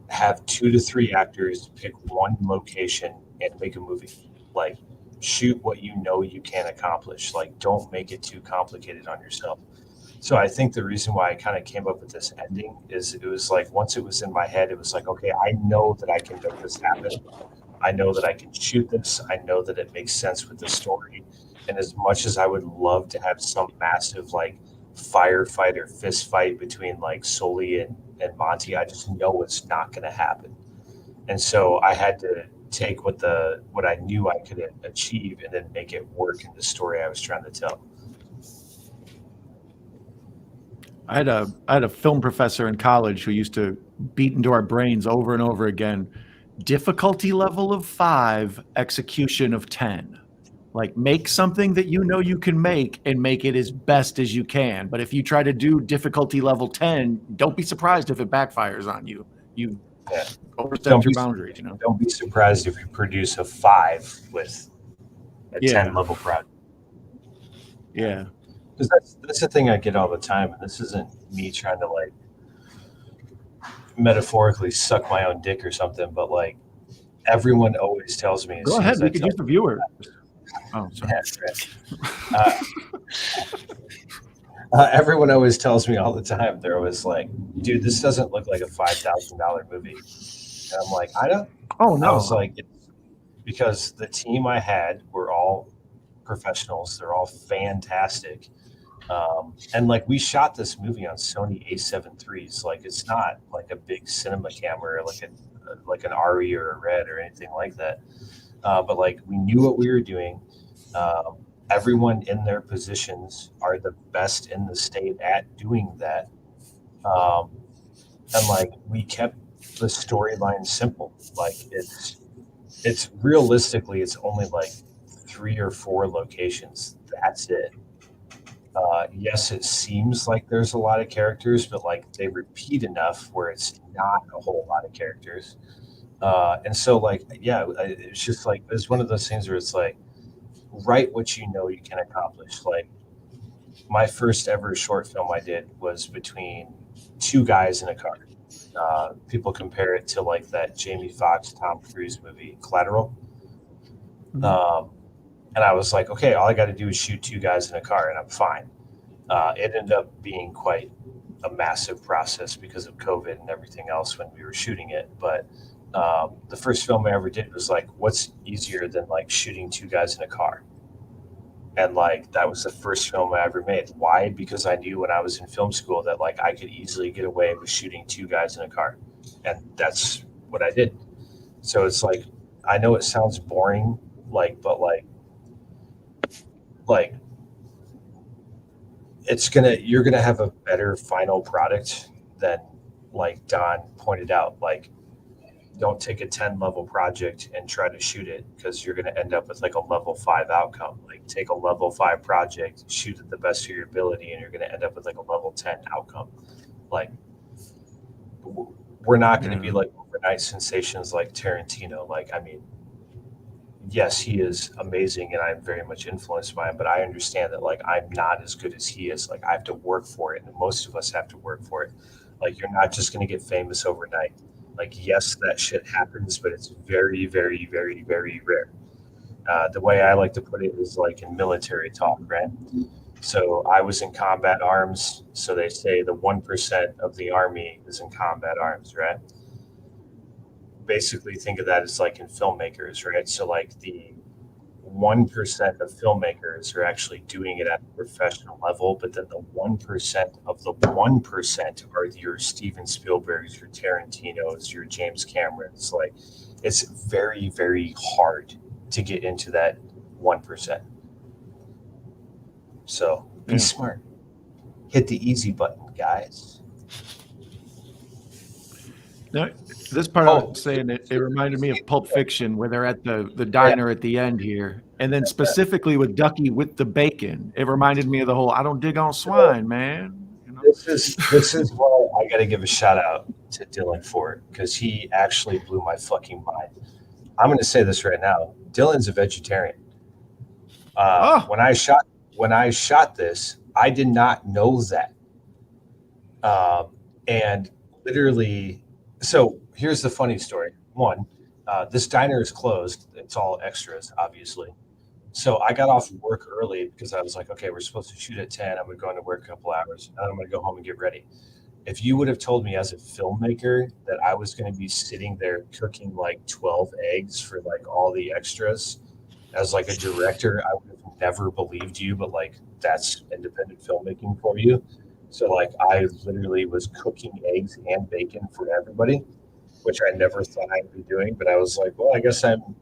have 2 to 3 actors, pick one location and make a movie. Like shoot what you know you can accomplish. Like don't make it too complicated on yourself. So I think the reason why I kind of came up with this ending is it was like once it was in my head, it was like, okay, I know that I can make this happen. I know that I can shoot this. I know that it makes sense with the story. And as much as I would love to have some massive like firefighter fist fight between like Sully and Monty, I just know it's not going to happen. And so I had to take what I knew I could achieve and then make it work in the story I was trying to tell. I had a film professor in college who used to beat into our brains over and over again, difficulty level of 5, execution of 10. Like make something that you know you can make and make it as best as you can. But if you try to do difficulty level 10, don't be surprised if it backfires on you. You overstepped your boundaries, you know. Don't be surprised if you produce a 5 with a 10 level project. Yeah. Because that's the thing I get all the time, and this isn't me trying to like metaphorically suck my own dick or something, but like everyone always tells me. Go ahead, we could use the viewer. Oh, sorry. Everyone always tells me all the time. They're always like, "Dude, this doesn't look like a $5,000 movie." And I'm like, "I don't." Oh no! I was like, it's because the team I had were all professionals. They're all fantastic. And like we shot this movie on Sony A7 IIIs. Like it's not like a big cinema camera, like an RE or a Red or anything like that. But like we knew what we were doing. Everyone in their positions are the best in the state at doing that. And like we kept the storyline simple. Like it's realistically it's only like 3 or 4 locations. That's it. Yes, it seems like there's a lot of characters, but like they repeat enough where it's not a whole lot of characters. And so like, yeah, it's just like, it's one of those things where it's like, write what you know you can accomplish. Like my first ever short film I did was between 2 guys in a car. People compare it to like that Jamie Foxx, Tom Cruise movie, Collateral. And I was like, okay, all I got to do is shoot 2 guys in a car and I'm fine. It ended up being quite a massive process because of COVID and everything else when we were shooting it. But the first film I ever did was like, what's easier than like shooting 2 guys in a car? And like, that was the first film I ever made. Why? Because I knew when I was in film school that like I could easily get away with shooting 2 guys in a car. And that's what I did. So it's like, I know it sounds boring, like, but like you're gonna have a better final product than like Don pointed out. Like don't take a 10 level project and try to shoot it because you're gonna end up with like a level 5 outcome. Like take a level 5 project, shoot it the best of your ability, and you're gonna end up with like a level 10 outcome. Like we're not gonna be like overnight sensations like Tarantino. Like I mean, yes, he is amazing and I'm very much influenced by him, but I understand that like I'm not as good as he is. Like I have to work for it, and most of us have to work for it. Like you're not just going to get famous overnight. Like yes, that shit happens, but it's very, very, very, very rare. The way I like to put it is like in military talk, right? So I was in combat arms, so they say the 1% of the army is in combat arms, right? Basically think of that as like in filmmakers, right? So like the 1% of filmmakers are actually doing it at a professional level, but then the 1% of the 1% are your Steven Spielbergs, your Tarantinos, your James Camerons. Like it's very, very hard to get into that 1%. So be smart. Hit the easy button, guys. No, this part I was saying it reminded me of Pulp Fiction, where they're at the diner at the end here, and then specifically with Ducky with the bacon, it reminded me of the whole "I don't dig on swine, man." You know? this is why I got to give a shout out to Dylan Ford, because he actually blew my fucking mind. I'm going to say this right now. Dylan's a vegetarian. When I shot this, I did not know that. And literally, so here's the funny story. One, this diner is closed. It's all extras, obviously. So I got off work early because I was like, okay, we're supposed to shoot at 10. I'm going to go into work a couple hours, and I'm going to go home and get ready. If you would have told me as a filmmaker that I was going to be sitting there cooking like 12 eggs for like all the extras as like a director, I would have never believed you, but like that's independent filmmaking for you. So like I literally was cooking eggs and bacon for everybody, which I never thought I'd be doing. But I was like, well, I guess I'm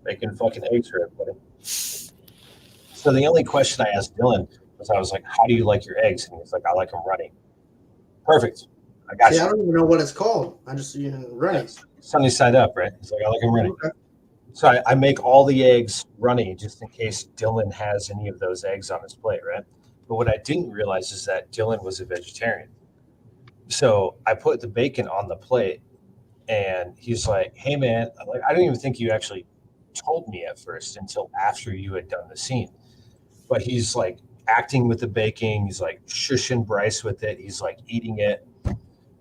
making fucking eggs for everybody. So the only question I asked Dylan was, I was like, how do you like your eggs? And he's like, I like them runny. Perfect. I got you. I don't even know what it's called. I just runny. Sunny side up, right? He's like, I like them runny. Okay. So I make all the eggs runny just in case Dylan has any of those eggs on his plate, right? But what I didn't realize is that Dylan was a vegetarian. So I put the bacon on the plate, and he's like, hey, man, like I didn't even think you actually told me at first until after you had done the scene. But he's like acting with the bacon. He's like shushing Bryce with it. He's like eating it.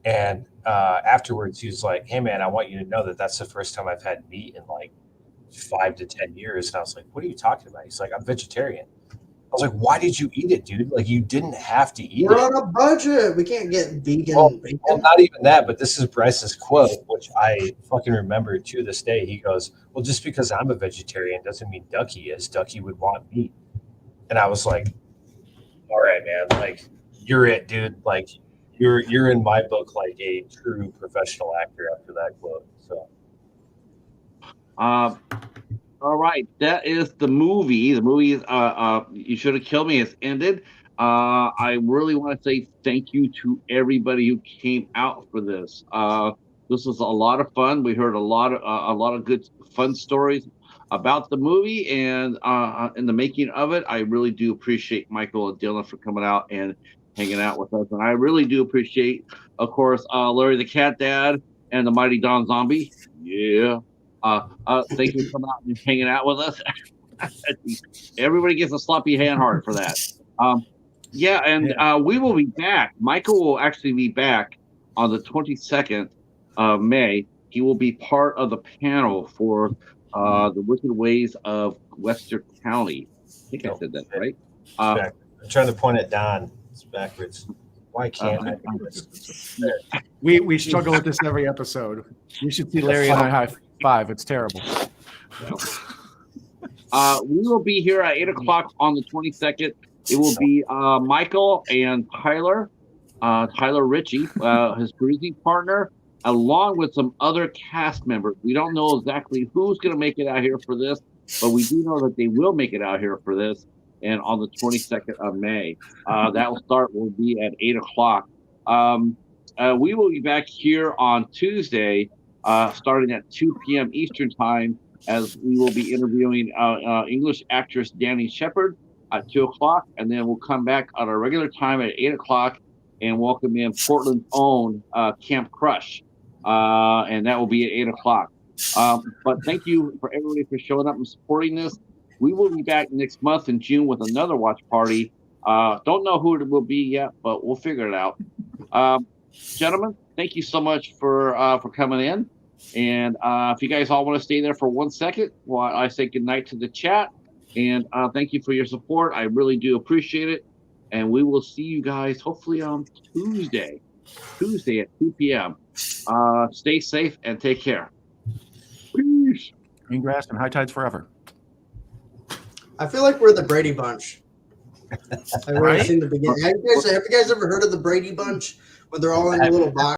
And afterwards, he was like, hey, man, I want you to know that that's the first time I've had meat in like 5 to 10 years. And I was like, what are you talking about? He's like, I'm vegetarian. I was like, why did you eat it, dude? Like, you didn't have to eat it. We're on a budget. We can't get vegan bacon. Well, not even that, but this is Bryce's quote, which I fucking remember to this day. He goes, well, just because I'm a vegetarian doesn't mean Ducky is. Ducky would want meat. And I was like, all right, man, like, you're it, dude. Like, you're in my book like a true professional actor after that quote. So all right, that is the movie. The movie is You Should Have Killed Me has ended. I really want to say thank you to everybody who came out for this. This was a lot of fun. We heard a lot of good fun stories about the movie and in the making of it. I really do appreciate Michael and Dylan for coming out and hanging out with us, and I really do appreciate, of course, Larry the Cat Dad and the Mighty Don Zombie. Yeah. Thank you for coming out and hanging out with us. Everybody gets a sloppy hand heart for that. We will be back. Michael will actually be back on the 22nd of May. He will be part of the panel for the Wicked Ways of Webster County. I think I said that right. I'm trying to point at Don. It's backwards. Why can't I do this? We struggle with this every episode. You should see Larry and I high five. It's terrible. We will be here at 8 o'clock on the 22nd. It will be Michael and Tyler Ritchie, his producing partner, along with some other cast members. We don't know exactly who's going to make it out here for this, but we do know that they will make it out here for this. And on the 22nd of May, will be at 8 o'clock. We will be back here on Tuesday, starting at 2 p.m. Eastern time, as we will be interviewing English actress Danny Shepard at 2 o'clock, and then we'll come back at our regular time at 8 o'clock and welcome in Portland's own Camp Crush, and that will be at 8 o'clock. But thank you for everybody for showing up and supporting this. We will be back next month in June with another watch party. Don't know who it will be yet, but we'll figure it out. Gentlemen, thank you so much for coming in. And if you guys all want to stay there for 1 second while I say goodnight to the chat. And thank you for your support. I really do appreciate it. And we will see you guys hopefully on Tuesday at 2 p.m. Stay safe and take care. Peace. Green grass and high tides forever. I feel like we're the Brady Bunch. I've already seen the beginning. Have you guys ever heard of the Brady Bunch when they're all in a little box?